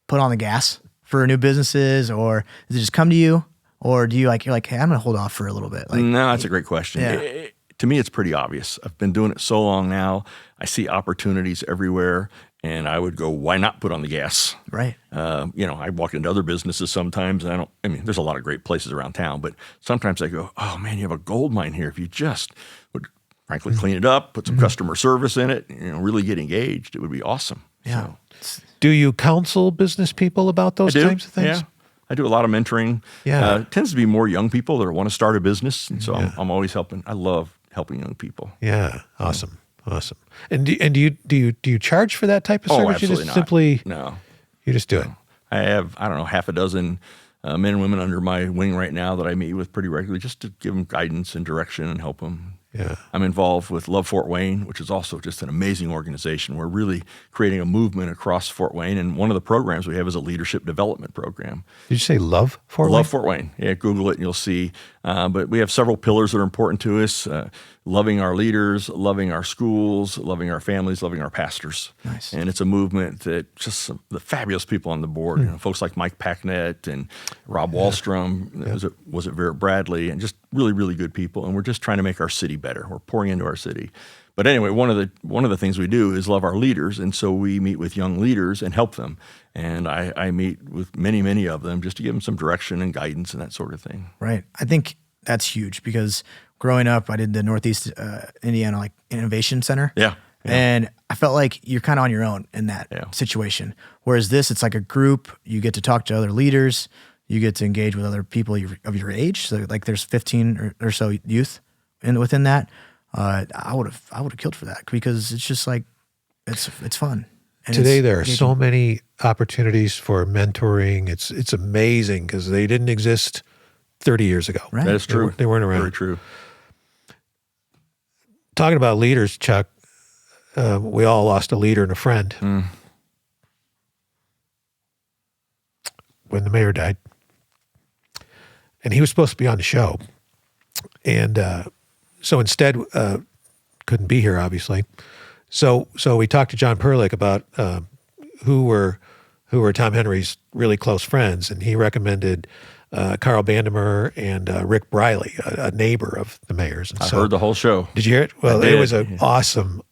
put on the gas for new businesses, or does it just come to you, or do you you're like, hey, I'm gonna hold off for a little bit? No, that's a great question. Yeah. To me, it's pretty obvious. I've been doing it so long now. I see opportunities everywhere, and I would go, why not put on the gas? Right. I walk into other businesses sometimes, and there's a lot of great places around town, but sometimes I go, oh man, you have a gold mine here. If you just would frankly clean it up, put some customer service in it, really get engaged, it would be awesome. Yeah. So, Do you counsel business people about those I do. types of things? Yeah. I do a lot of mentoring. Yeah. It tends to be more young people that want to start a business, and so I'm always helping. I love helping young people. Yeah. Awesome. Awesome. And do you charge for that type of service? Absolutely You just not. simply No. you just do it. I have, half a dozen men and women under my wing right now that I meet with pretty regularly just to give them guidance and direction and help them. Yeah. I'm involved with Love Fort Wayne, which is also just an amazing organization. We're really creating a movement across Fort Wayne, and one of the programs we have is a leadership development program. Did you say Love Fort Love Wayne? Fort Wayne. Yeah, Google it and you'll see. But we have several pillars that are important to us. Loving our leaders, loving our schools, loving our families, loving our pastors. Nice. And it's a movement that just the fabulous people on the board, folks like Mike Packnett and Rob Wallstrom, was it Vera Bradley, and just really, really good people. And we're just trying to make our city better. We're pouring into our city. But anyway, one of the things we do is love our leaders, and so we meet with young leaders and help them. And I meet with many, many of them just to give them some direction and guidance and that sort of thing. Right. I think that's huge because growing up, I did the Northeast Indiana Innovation Center. Yeah. And I felt like you're kind of on your own in that situation. Whereas this, it's like a group. You get to talk to other leaders. You get to engage with other people of your age. So there's 15 or so youth within that. I would have killed for that because it's just it's fun. And Today it's there are engaging. so many opportunities for mentoring. It's amazing because they didn't exist 30 years ago. Right. That is true. They weren't around. Very true. Talking about leaders, Chuck, we all lost a leader and a friend when the mayor died. And he was supposed to be on the show. And so instead, couldn't be here, obviously. So we talked to John Perlich about who were Tom Henry's really close friends, and he recommended Carl Bandemer and Rick Briley, a neighbor of the mayor's. And I heard the whole show. Did you hear it? Well, I it did. was an awesome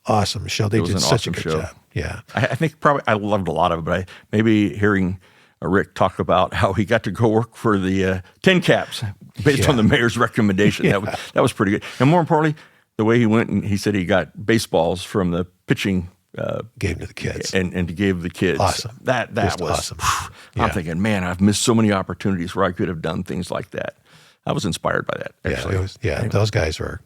show. They It was did an such a awesome good show. job. Yeah. I think probably I loved a lot of it, but maybe hearing Rick talk about how he got to go work for the Tin Caps based on the mayor's recommendation. That was pretty good. And more importantly, the way he went and he said he got baseballs from the pitching. Gave to the kids. And gave the kids. Awesome. That Just was awesome. I'm thinking, man, I've missed so many opportunities where I could have done things like that. I was inspired by that, actually. Those guys were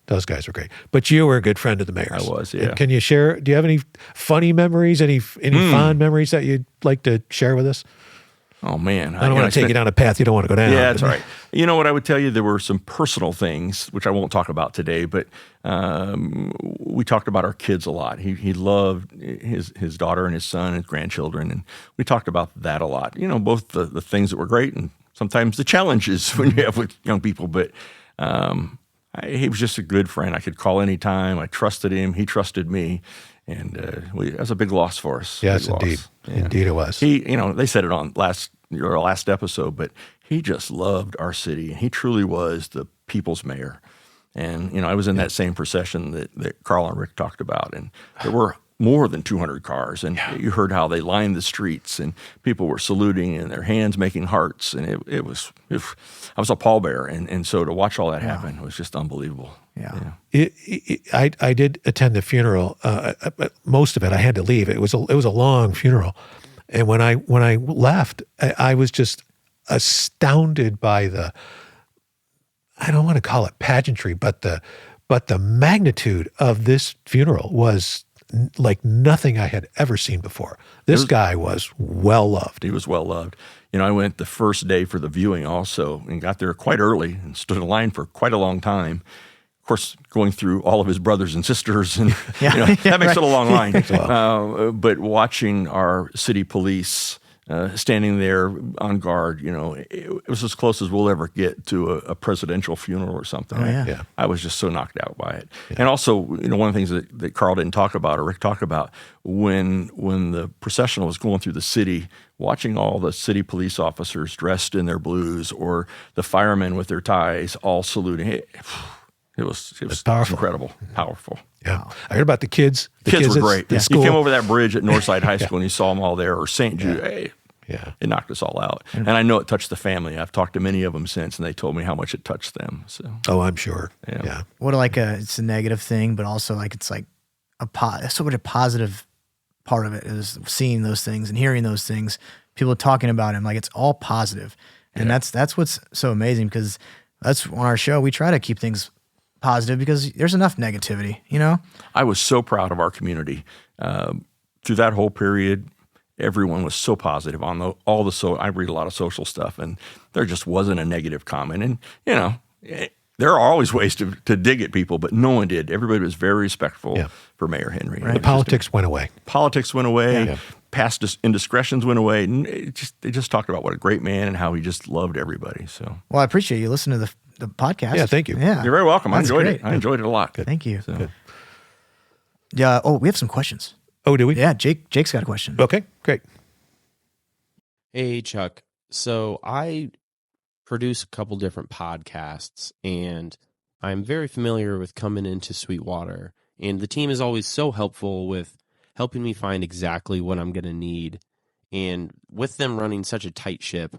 great. But you were a good friend of the mayor's. I was, yeah. And can you share? Do you have any funny memories? Any fond memories that you'd like to share with us? Oh man, I don't want to take you down a path you don't want to go down. Yeah, that's all right. You know what I would tell you? There were some personal things which I won't talk about today, but we talked about our kids a lot. He loved his daughter and his son and his grandchildren, and we talked about that a lot. You know, both the things that were great and sometimes the challenges when you have with young people. But he was just a good friend. I could call anytime. I trusted him. He trusted me. And that was a big loss for us. Yes, indeed. Yeah. Indeed it was. They said it on our last episode, but he just loved our city. And he truly was the people's mayor. And, I was in that same procession that Carl and Rick talked about. And there were more than 200 cars. And you heard how they lined the streets and people were saluting and their hands making hearts. And I was a pallbearer. And so to watch all that happen was just unbelievable. Yeah. I did attend the funeral. Most of it, I had to leave. It was a long funeral. And when I left, I was just astounded by I don't want to call it pageantry, but the magnitude of this funeral was like nothing I had ever seen before. This guy was well loved. He was well loved. I went the first day for the viewing also and got there quite early and stood in line for quite a long time. Of course, going through all of his brothers and sisters, and that makes it a long line. But watching our city police standing there on guard, it was as close as we'll ever get to a presidential funeral or something. I was just so knocked out by it. Yeah. And also, one of the things that Carl didn't talk about or Rick talked about, when the processional was going through the city, watching all the city police officers dressed in their blues or the firemen with their ties all saluting. It was powerful. Incredible, powerful. Yeah, I heard about the kids. The kids were great. You came over that bridge at Northside High School and you saw them all there, or St. Jude. It knocked us all out. And I know it touched the family. I've talked to many of them since, and they told me how much it touched them. So. Oh, I'm sure. Yeah. What it's a negative thing, but also it's like so much a positive part of it is seeing those things and hearing those things. People talking about him, it's all positive, and that's what's so amazing, because that's on our show we try to keep things positive because there's enough negativity, I was so proud of our community. Through that whole period, everyone was so positive on I read a lot of social stuff, and there just wasn't a negative comment. And, there are always ways to dig at people, but no one did. Everybody was very respectful for Mayor Henry. Right. The politics went away. Politics went away. Past indiscretions went away. And they just talked about what a great man and how he just loved everybody. So, well, I appreciate you listening to the podcast. Yeah, thank you. Yeah, you're very welcome. I enjoyed it. I enjoyed it a lot. Good. Thank you. So. Good. Yeah. Oh, we have some questions. Oh, do we? Yeah, Jake's got a question. Okay, great. Hey, Chuck. So I produce a couple different podcasts, and I'm very familiar with coming into Sweetwater. And the team is always so helpful with helping me find exactly what I'm going to need. And with them running such a tight ship,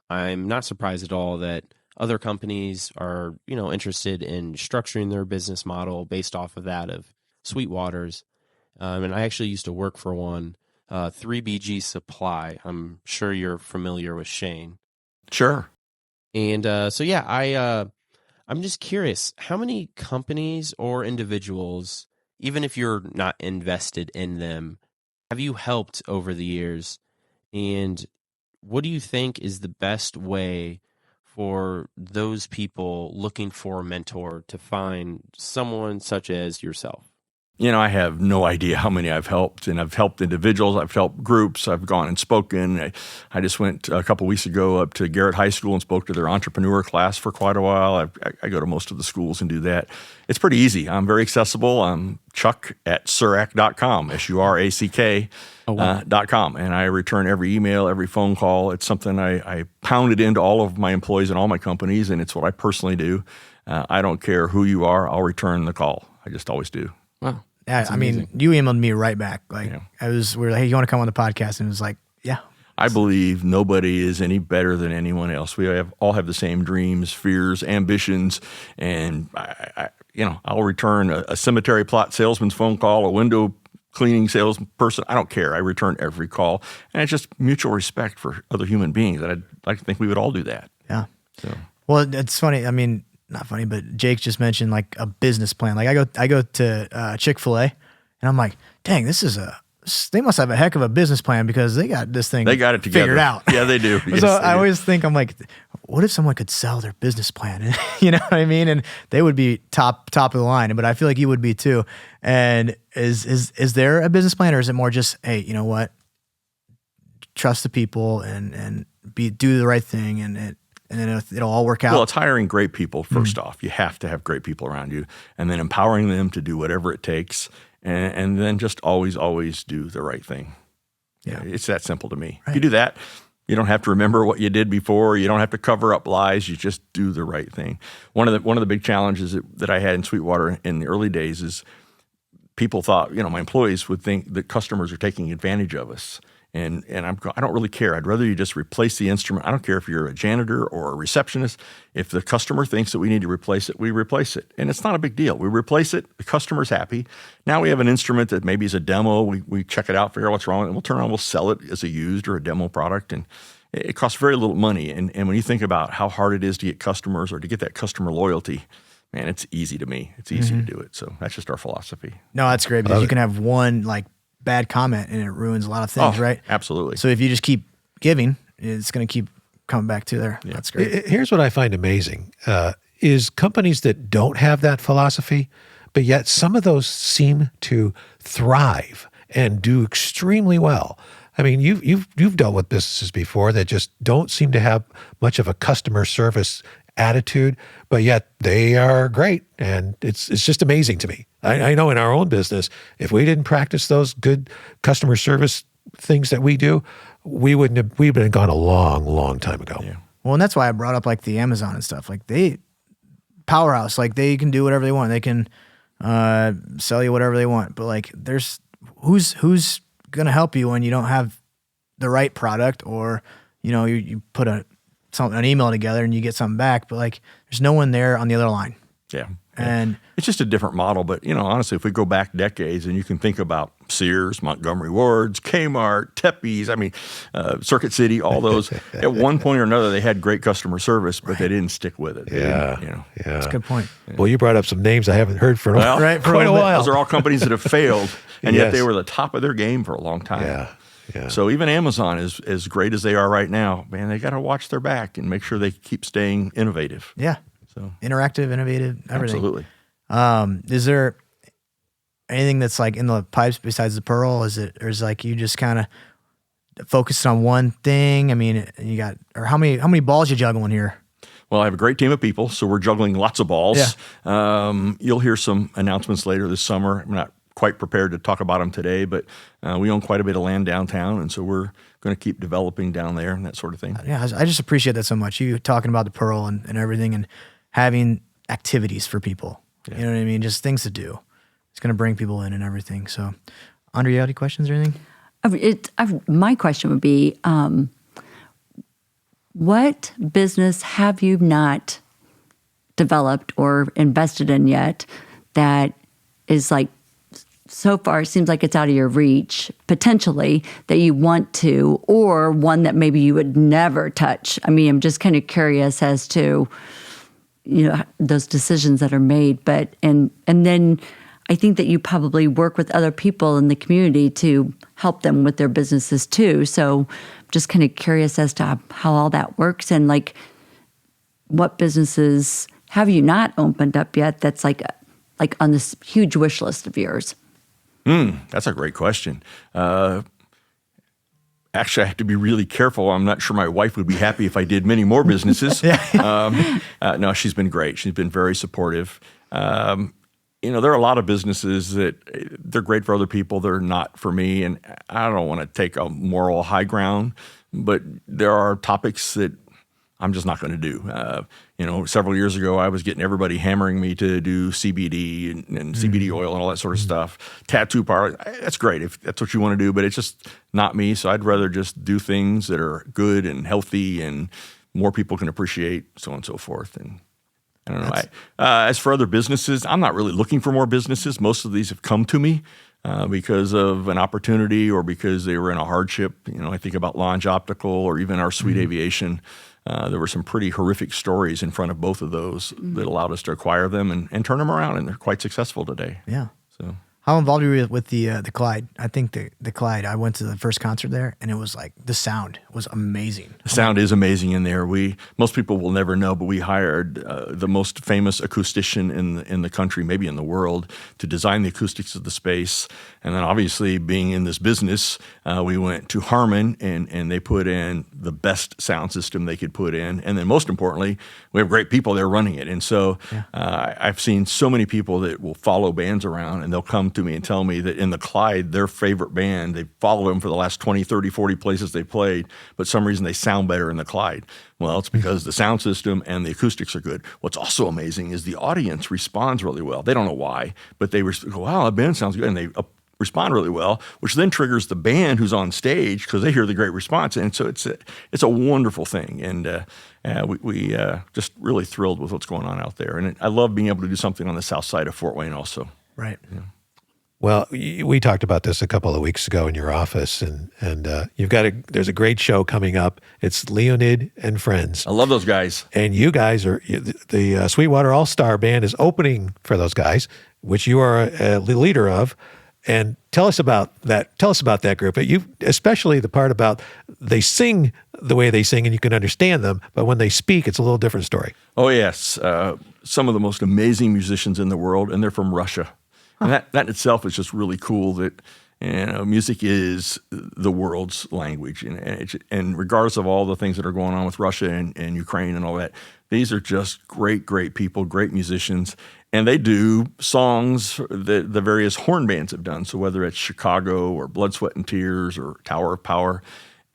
I'm not surprised at all that other companies are, interested in structuring their business model based off of that of Sweetwater's. And I actually used to work for one, 3BG Supply. I'm sure you're familiar with Shane. Sure. And I'm just curious, how many companies or individuals, even if you're not invested in them, have you helped over the years? And what do you think is the best way for those people looking for a mentor to find someone such as yourself? I have no idea how many I've helped, and I've helped individuals, I've helped groups, I've gone and spoken. I just went a couple weeks ago up to Garrett High School and spoke to their entrepreneur class for quite a while. I go to most of the schools and do that. It's pretty easy. I'm very accessible. I'm Chuck at Surack.com, SURACK.com, and I return every email, every phone call. It's something I pounded into all of my employees and all my companies, and it's what I personally do. I don't care who you are. I'll return the call. I just always do. Wow. Yeah, I mean, you emailed me right back. We were like, hey, you want to come on the podcast? And it was like, yeah. I believe nobody is any better than anyone else. We all have the same dreams, fears, ambitions, and I'll return a cemetery plot salesman's phone call, a window cleaning salesperson. I don't care. I return every call. And it's just mutual respect for other human beings. And I'd like to think we would all do that. Yeah. So. Well, it's funny. I mean, not funny, but Jake just mentioned like a business plan. Like I go to Chick-fil-A and I'm like, dang, they must have a heck of a business plan because they got this thing. They got it together. Figured out. Yeah, they do. Yes, so they I do. always think, I'm like, what if someone could sell their business plan? You know what I mean? And they would be top of the line, but I feel like you would be too. And is there a business plan, or is it more just, hey, you know what? Trust the people and do the right thing, and then it'll all work out. Well, it's hiring great people first off. You have to have great people around you, and then empowering them to do whatever it takes, and then just always do the right thing. Yeah. It's that simple to me. Right. If you do that, you don't have to remember what you did before. You don't have to cover up lies. You just do the right thing. One of the big challenges that I had in Sweetwater in the early days is people thought, my employees would think that customers are taking advantage of us. And I don't really care. I'd rather you just replace the instrument. I don't care if you're a janitor or a receptionist. If the customer thinks that we need to replace it, we replace it. And it's not a big deal. We replace it. The customer's happy. Now we have an instrument that maybe is a demo. We check it out, figure out what's wrong, and we'll turn around, we'll sell it as a used or a demo product. And it costs very little money. And when you think about how hard it is to get customers or to get that customer loyalty, man, it's easy to me. It's easy to do it. So that's just our philosophy. No, that's great because you can have one like bad comment and it ruins a lot of things, right? Absolutely. So if you just keep giving, it's going to keep coming back to there. Yeah. That's great. Here's what I find amazing is companies that don't have that philosophy, but yet some of those seem to thrive and do extremely well. I mean, you've dealt with businesses before that just don't seem to have much of a customer service attitude, but yet they are great. And it's just amazing to me. I know in our own business, if we didn't practice those good customer service things that we do, we'd been gone a long time ago. Yeah. Well, and that's why I brought up like the Amazon and stuff. Like powerhouse, like they can do whatever they want. They can sell you whatever they want. But like there's who's going to help you when you don't have the right product, or, you put an email together and you get something back, but like there's no one there on the other line. Yeah. And it's just a different model. But, honestly, if we go back decades and you can think about Sears, Montgomery Ward's, Kmart, Teppi's, Circuit City, all those, at one point or another, they had great customer service, but they didn't stick with it. Yeah. That's a good point. Well, you brought up some names I haven't heard for quite a while. Those are all companies that have failed, and yet Yes. they were the top of their game for a long time. Yeah. So even Amazon is as great as they are right now, man, they got to watch their back and make sure they keep staying innovative. Yeah. So interactive, innovative, everything. Absolutely. Is there anything that's like in the pipes besides the Pearl? Or is like you just kind of focused on one thing? I mean, how many balls you juggling here? Well, I have a great team of people, so we're juggling lots of balls. Yeah. You'll hear some announcements later this summer. I'm not quite prepared to talk about them today, but we own quite a bit of land downtown, and so we're going to keep developing down there and that sort of thing. Yeah, I just appreciate that so much. You talking about the Pearl and everything, and having activities for people. Yeah. You know what I mean? Just things to do. It's going to bring people in and everything. So, Andre, you have any questions or anything? My question would be, what business have you not developed or invested in yet that is like, so far it seems like it's out of your reach, potentially, that you want to, or one that maybe you would never touch? I mean, I'm just kind of curious as to, those decisions that are made. But, and then I think that you probably work with other people in the community to help them with their businesses too. So just kind of curious as to how all that works, and like what businesses have you not opened up yet that's like on this huge wish list of yours? That's a great question. Actually, I have to be really careful. I'm not sure my wife would be happy if I did many more businesses. No, she's been great. She's been very supportive. There are a lot of businesses that they're great for other people. They're not for me. And I don't want to take a moral high ground, but there are topics that I'm just not going to do. Several years ago, I was getting everybody hammering me to do CBD and CBD oil and all that sort of stuff. Tattoo parlor, that's great if that's what you want to do, but it's just not me. So I'd rather just do things that are good and healthy and more people can appreciate, so on and so forth. And I don't know. As for other businesses, I'm not really looking for more businesses. Most of these have come to me because of an opportunity or because they were in a hardship. I think about Launch Optical or even our Sweet Aviation. There were some pretty horrific stories in front of both of those that allowed us to acquire them and turn them around, and they're quite successful today. Yeah. So. How involved were you with the Clyde? I think the Clyde, I went to the first concert there, and it was like the sound was amazing. The sound is amazing in there. Most people will never know, but we hired the most famous acoustician in the country, maybe in the world, to design the acoustics of the space. And then obviously being in this business, we went to Harman and they put in the best sound system they could put in. And then most importantly, we have great people there running it. And so I've seen so many people that will follow bands around, and they'll come to me and tell me that in the Clyde, their favorite band, they've followed them for the last 20, 30, 40 places they played, but some reason they sound better in the Clyde. Well, it's because the sound system and the acoustics are good. What's also amazing is the audience responds really well. They don't know why, but they go, wow, that band sounds good, and they respond really well, which then triggers the band who's on stage because they hear the great response. And so it's a wonderful thing. And we just really thrilled with what's going on out there. And I love being able to do something on the south side of Fort Wayne also. Right. Yeah. Well, we talked about this a couple of weeks ago in your office, and there's a great show coming up. It's Leonid and Friends. I love those guys. And you guys are, the Sweetwater All-Star Band is opening for those guys, which you are the leader of. And tell us about that. Tell us about that group. Especially the part about they sing the way they sing and you can understand them, but when they speak, it's a little different story. Oh, yes. Some of the most amazing musicians in the world, and they're from Russia. And that in itself is just really cool that music is the world's language. And regardless of all the things that are going on with Russia and Ukraine and all that, these are just great, great people, great musicians. And they do songs that the various horn bands have done. So whether it's Chicago or Blood, Sweat, and Tears or Tower of Power,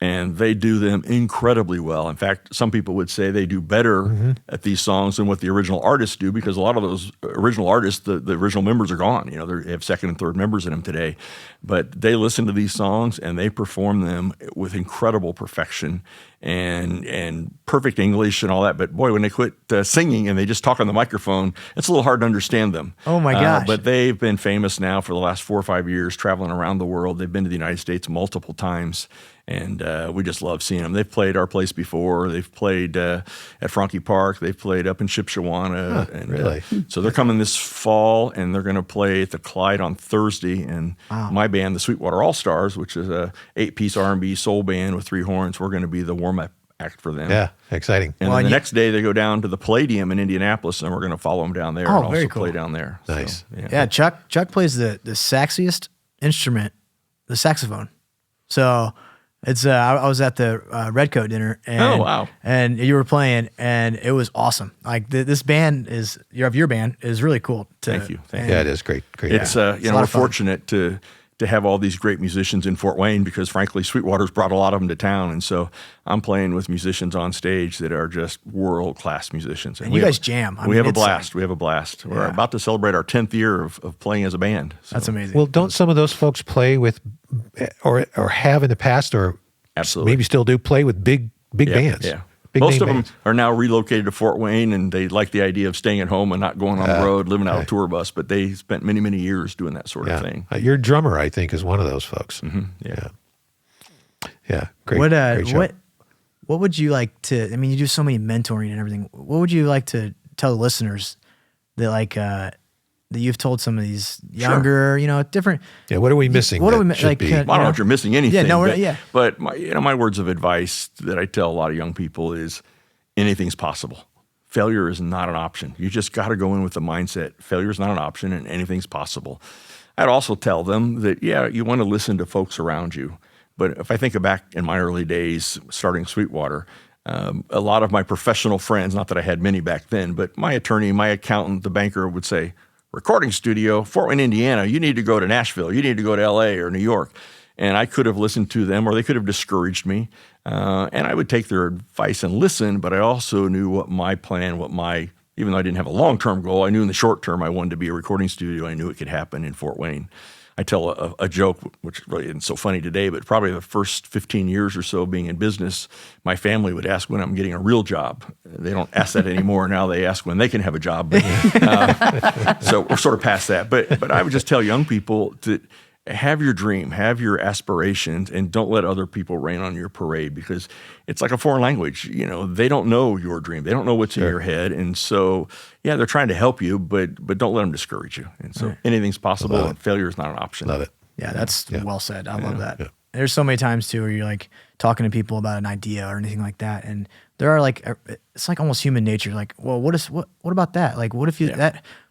and they do them incredibly well. In fact, some people would say they do better at these songs than what the original artists do, because a lot of those original artists, the original members are gone. They have second and third members in them today. But they listen to these songs and they perform them with incredible perfection and perfect English and all that. But boy, when they quit singing and they just talk on the microphone, it's a little hard to understand them. Oh my gosh. But they've been famous now for the last 4 or 5 years, traveling around the world. They've been to the United States multiple times. And we just love seeing them. They've played our place before. They've played at Franke Park. They've played up in Shipshewana. Really? So they're coming this fall, and they're going to play at the Clyde on Thursday. And my band, the Sweetwater All-Stars, which is a 8-piece R&B soul band with 3 horns, we're going to be the warm-up act for them. Yeah, exciting. And then the next day, they go down to the Palladium in Indianapolis, and we're going to follow them down there and also play down there. Nice. So, Yeah, Chuck plays the saxiest instrument, the saxophone. So it's I was at the Redcoat dinner, and oh wow, and you were playing, and it was awesome. Like this band is your band is really cool. Thank you. Yeah, it is great. It's we're fortunate to have all these great musicians in Fort Wayne, because frankly, Sweetwater's brought a lot of them to town, and so I'm playing with musicians on stage that are just world-class musicians. And you guys jam. We have a blast. We have a blast. We're about to celebrate our 10th year of playing as a band. So. That's amazing. Well, don't some of those folks play with, or have in the past, or absolutely maybe still do play with big bands? Yeah. Big Most of bands. them are now relocated to Fort Wayne, and they like the idea of staying at home and not going on the road, living out of a tour bus. But they spent many, many years doing that sort of thing. Your drummer, I think, is one of those folks. Yeah. Yeah. Great. What great show. what would you like to? I mean, you do so many mentoring and everything. What would you like to tell the listeners that that you've told some of these younger, different. Yeah, what are we missing? What are we should be? I don't know if you're missing anything. But my words of advice that I tell a lot of young people is anything's possible. Failure is not an option. You just got to go in with the mindset. Failure is not an option, and anything's possible. I'd also tell them that, you want to listen to folks around you. But if I think back in my early days starting Sweetwater, a lot of my professional friends, not that I had many back then, but my attorney, my accountant, the banker would say, recording studio, Fort Wayne, Indiana, you need to go to Nashville, you need to go to LA or New York. And I could have listened to them, or they could have discouraged me. And I would take their advice and listen, but I also knew what my plan, even though I didn't have a long-term goal, I knew in the short term I wanted to be a recording studio. I knew it could happen in Fort Wayne. I tell a joke, which really isn't so funny today, but probably the first 15 years or so being in business, my family would ask when I'm getting a real job. They don't ask that anymore. Now they ask when they can have a job. But, so we're sort of past that. But I would just tell young people to have your dream, have your aspirations, and don't let other people rain on your parade, because it's like a foreign language. You know, they don't know your dream. They don't know what's in your head. And so, yeah, they're trying to help you, but don't let them discourage you. And so anything's possible, and failure is not an option. Love it. Yeah, that's well said. I love that. Yeah. There's so many times too where you're like talking to people about an idea or anything like that, and there are like, it's like almost human nature. Like, well, what about that? Like, what if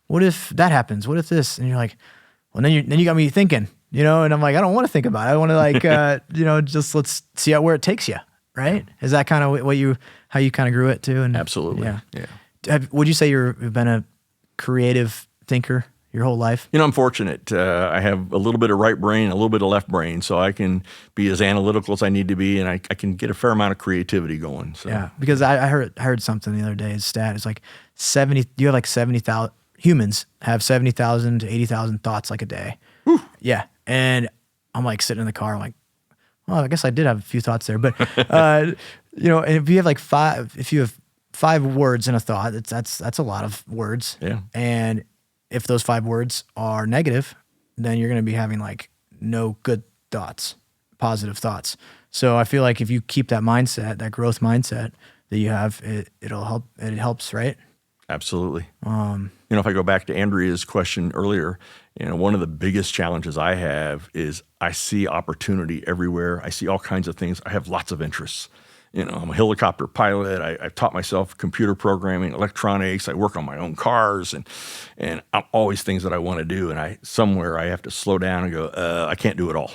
what if that happens? What if this? And you're like, well, then you got me thinking. You know, and I'm like, I don't want to think about it. I want to like, just let's see where it takes you, right? Is that kind of how you kind of grew it too? And absolutely, yeah. Would you say you've been a creative thinker your whole life? You know, I'm fortunate. I have a little bit of right brain, a little bit of left brain, so I can be as analytical as I need to be, and I can get a fair amount of creativity going. So. Yeah, because I heard something the other day. His stat is like 70. You have like 70,000 humans have 70,000 to 80,000 thoughts like a day. Whew. Yeah. And I'm like sitting in the car, I'm like, well, I guess I did have a few thoughts there. But, and if you have 5 words in a thought, that's a lot of words. Yeah. And if those 5 words are negative, then you're going to be having like no good thoughts, positive thoughts. So I feel like if you keep that mindset, that growth mindset that you have, it'll help. It helps, right? Absolutely. If I go back to Andrea's question earlier, one of the biggest challenges I have is I see opportunity everywhere. I see all kinds of things. I have lots of interests. I'm a helicopter pilot. I've taught myself computer programming, electronics. I work on my own cars, and I'm always things that I want to do. And somewhere I have to slow down and go, I can't do it all.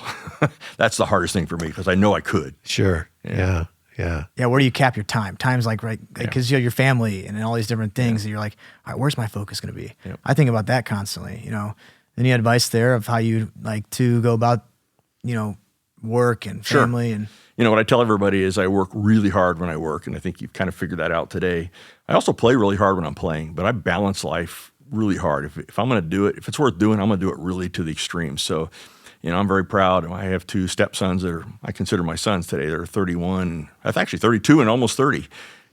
That's the hardest thing for me, because I know I could. Sure. Yeah. Yeah, where do you cap your time? Time's like, right, because you have your family and all these different things, and you're like, all right, where's my focus going to be? Yep. I think about that constantly, Any advice there of how you like to go about, work and family? Sure. And what I tell everybody is I work really hard when I work, and I think you've kind of figured that out today. I also play really hard when I'm playing, but I balance life really hard. If I'm going to do it, if it's worth doing, I'm going to do it really to the extreme. So, I'm very proud. I have 2 stepsons that I consider my sons today. They're 31. That's actually 32 and almost 30.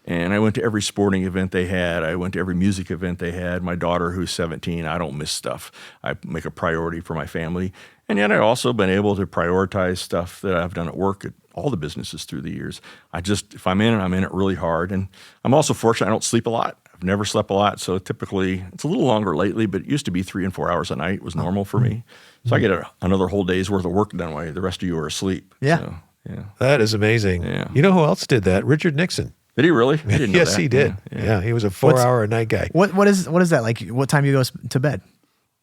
And I went to every sporting event they had. I went to every music event they had. My daughter, who's 17, I don't miss stuff. I make a priority for my family. And yet I've also been able to prioritize stuff that I've done at work at all the businesses through the years. If I'm in it, I'm in it really hard. And I'm also fortunate I don't sleep a lot. I've never slept a lot, so typically it's a little longer lately, but it used to be 3 and 4 hours a night was normal for me. So I get another whole day's worth of work done while the rest of you are asleep. Yeah. So, yeah. That is amazing. Yeah. You know who else did that? Richard Nixon. Did he really? I didn't know yes, that. he did. Yeah, he was a 4-hour a night guy. What is that like? What time do you go to bed?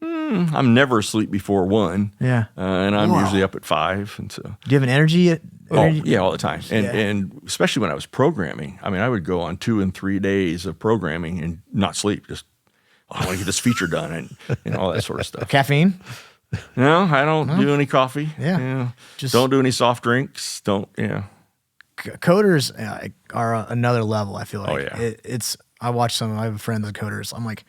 I'm never asleep before 1. Yeah. And I'm usually up at 5. And so. Do you have an energy? Oh, yeah, all the time. And especially when I was programming, I would go on 2 and 3 days of programming and not sleep. Just, I want to get this feature done and all that sort of stuff. Caffeine? No, I don't do any coffee. Yeah. Just don't do any soft drinks. Coders are another level, I feel like. Oh, yeah. I watch I have a friend that's coders. I'm like,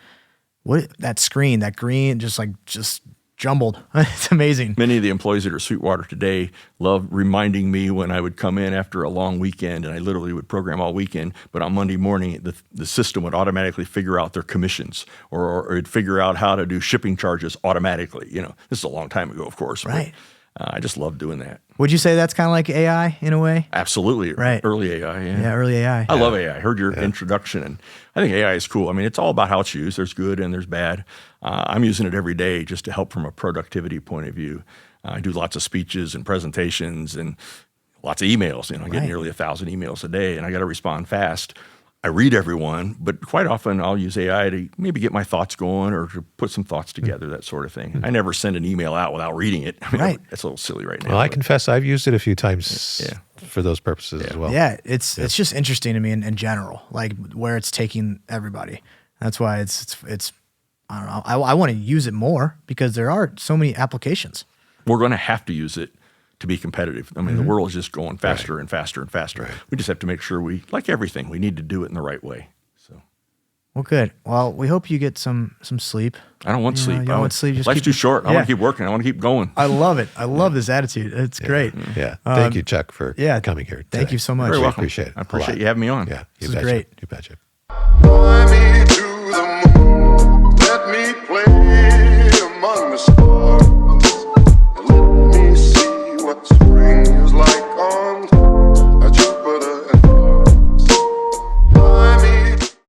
what, that screen, that green, just jumbled. It's amazing. Many of the employees that are Sweetwater today love reminding me when I would come in after a long weekend, and I literally would program all weekend, but on Monday morning, the system would automatically figure out their commissions or it'd figure out how to do shipping charges automatically. This is a long time ago, of course. Right. But, I just love doing that. Would you say that's kind of like AI in a way? Absolutely. Right. Early AI. Yeah, early AI. I love AI. I heard your introduction, and I think AI is cool. It's all about how it's used. There's good and there's bad. I'm using it every day just to help from a productivity point of view. I do lots of speeches and presentations and lots of emails. I get nearly 1,000 emails a day, and I got to respond fast. I read everyone, but quite often I'll use AI to maybe get my thoughts going or to put some thoughts together, that sort of thing. I never send an email out without reading it. Right. That's a little silly right now. Well, I confess I've used it a few times for those purposes as well. Yeah, it's just interesting to me in general, like where it's taking everybody. That's why it's I don't know. I want to use it more because there are so many applications. We're going to have to use it to be competitive. The world is just going faster and faster and faster. Right. We just have to make sure like everything, we need to do it in the right way. So, Well, good. Well, we hope you get some sleep. I don't want sleep. You don't want sleep. Just Life's keep too short. I want to keep working. I want to keep going. I love it. I love this attitude. It's great. Yeah. Thank you, Chuck, for coming here. Thank you so much. Very welcome. Appreciate it. I appreciate you having me on. Yeah. This is great. You betcha. Boy, me too.